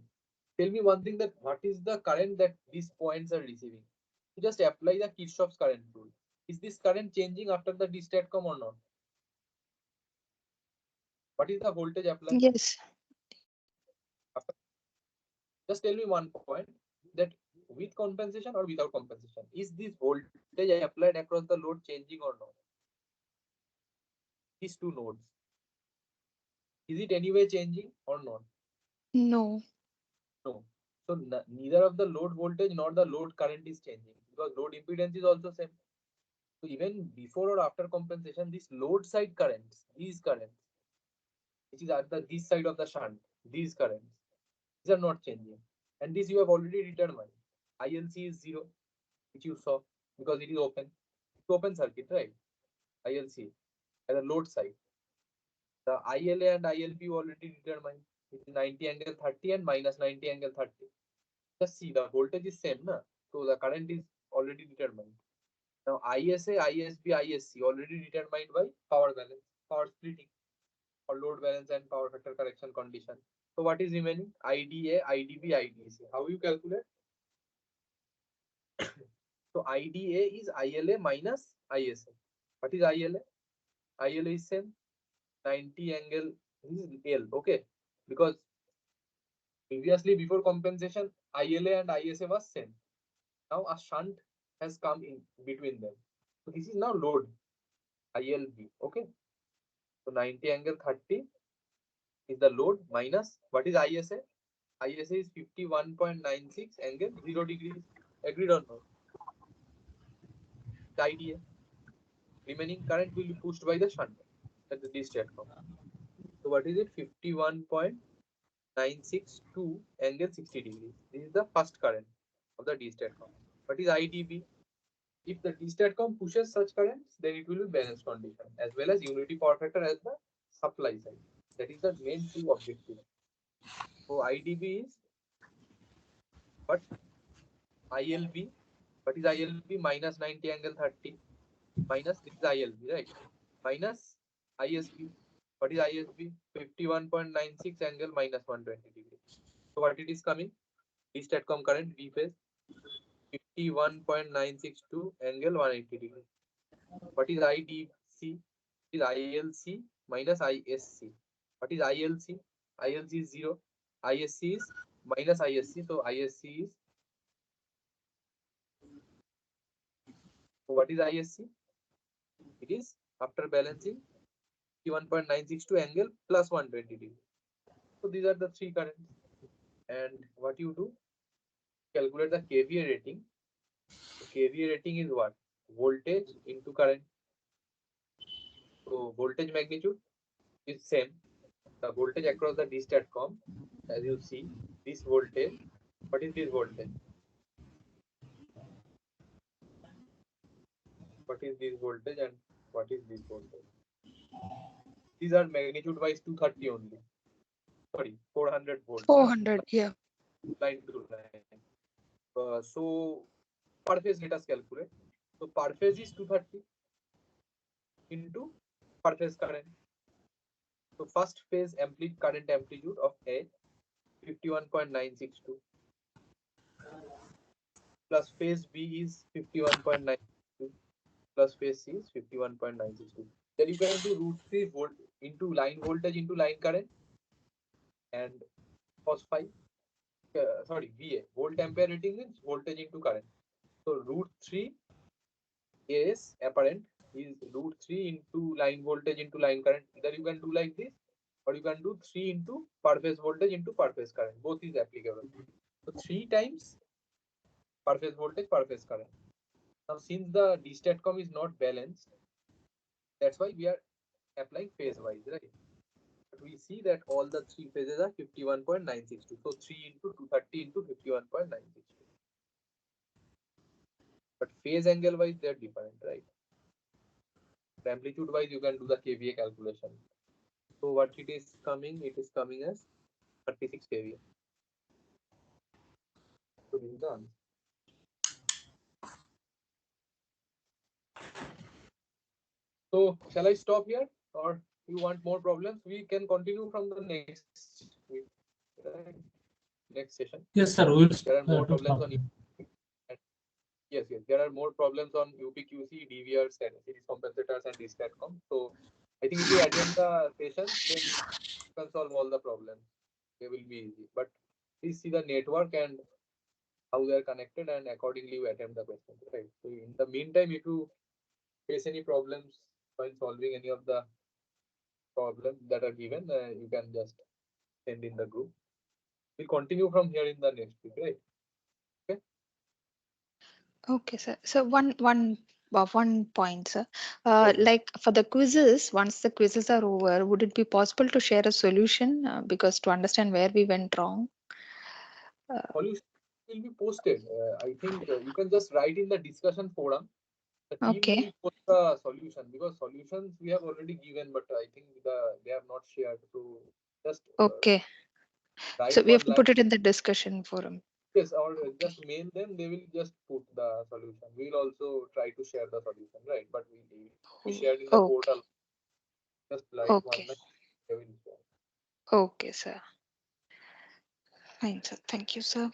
tell me one thing, that what is the current that these points are receiving? You just apply the Kirchhoff's current rule. Is this current changing after the DSTATCOM or not? What is the voltage applied? Yes. Just tell me one point, that with compensation or without compensation, is this voltage applied across the load changing or not? These two nodes. Is it anyway changing or not? No. No. So neither of the load voltage nor the load current is changing because load impedance is also same. So even before or after compensation, this load side currents, these currents, which is at this side of the shunt, these currents, these are not changing. And this you have already determined. ILC is 0, which you saw because it is open. It's open circuit, right? ILC at the load side. The ILA and ILP already determined. It is 90 angle 30 and minus 90 angle 30. Just see, the voltage is same, na? So the current is already determined. Now ISA, ISB, ISC already determined by power balance, power splitting, or load balance and power factor correction condition. So what is remaining? IDA, IDB, IDC. How you calculate? So IDA is ILA minus ISA. What is ILA? ILA is same, 90 angle, this is L, okay? Because previously before compensation, ILA and ISA was same. Now a shunt has come in between them. So this is now load, ILB, okay? So 90 angle 30 is the load minus, what is ISA? ISA is 51.96 angle 0 degrees. Agreed or not? The IDA. Remaining current will be pushed by the shunt at the DSTATCOM. So what is it? 51.962 angle 60 degrees. This is the first current of the DSTATCOM. What is IDB? If the DSTATCOM pushes such currents, then it will be balanced condition as well as unity power factor as the supply side. That is the main two objectives. So IDB is what? ILB. What is ILB? Minus 90 angle 30. Minus this is ILB, right? Minus ISB. What is ISB? 51.96 angle minus 120 degree. So what it is coming? DSTATCOM current V phase 51.962 angle 180 degree. What is IDC? It is ILC minus ISC. What is ILC? ILC is 0. ISC is minus ISC. So ISC is, so what is ISC? It is after balancing 51.962 angle plus 120 degree. So these are the three currents. And what you do? Calculate the KVA rating. So KVA rating is what? Voltage into current. So voltage magnitude is same. The voltage across the DSTATCOM, as you see, this voltage. What is this voltage? What is this voltage and what is this voltage? These are magnitude wise 230 only. Sorry, 400 volts. 400. Yeah. Line to line. So per phase, let us calculate. So per phase is 230 into per phase current. So first phase current amplitude of A 51.962 plus phase B is 51.962 plus phase C is 51.962. Then you can do √3 volt into line voltage into line current and cos phi. Sorry, VA, volt ampere rating means voltage into current. So √3 is apparent is √3 into line voltage into line current. Either you can do like this or you can do 3 into per phase voltage into per phase current. Both is applicable. So 3 times per phase voltage, per phase current. Now, since the DSTATCOM is not balanced, that's why we are applying phase wise, right? But we see that all the 3 phases are 51.962. So 3 into 230 into 51.962. But phase angle wise, they're different, right? Amplitude wise, you can do the kVA calculation. So what it is coming? It is coming as 36 kVA. So this is the answer. So shall I stop here, or you want more problems? We can continue from the next week, right? Next session. Yes, sir. We will There are more problems stop. on. Yes, there are more problems on UPQC, DVR, series compensators, and DSTATCOM. So I think if you attend the sessions, then you can solve all the problems. They will be easy. But please see the network and how they are connected, and accordingly you attempt the questions. Right. So in the meantime, if you face any problems while solving any of the problems that are given, you can just send in the group. We'll continue from here in the next week, right? Okay. Okay, sir. So one point, sir. Yes. Like for the quizzes, once the quizzes are over, would it be possible to share a solution? Because to understand where we went wrong. Solution will be posted. I think you can just write in the discussion forum. The team Okay. will post the solution, because solutions we have already given, but I think they have not shared. So just Okay. So write we have one to line. put it in the discussion forum. Yes, or just mail them. They will just put the solution. We will also try to share the solution, right? But we will be shared in the Okay. portal. Just write one Okay. line. They will share. Okay, sir. Fine, sir. Thank you, sir.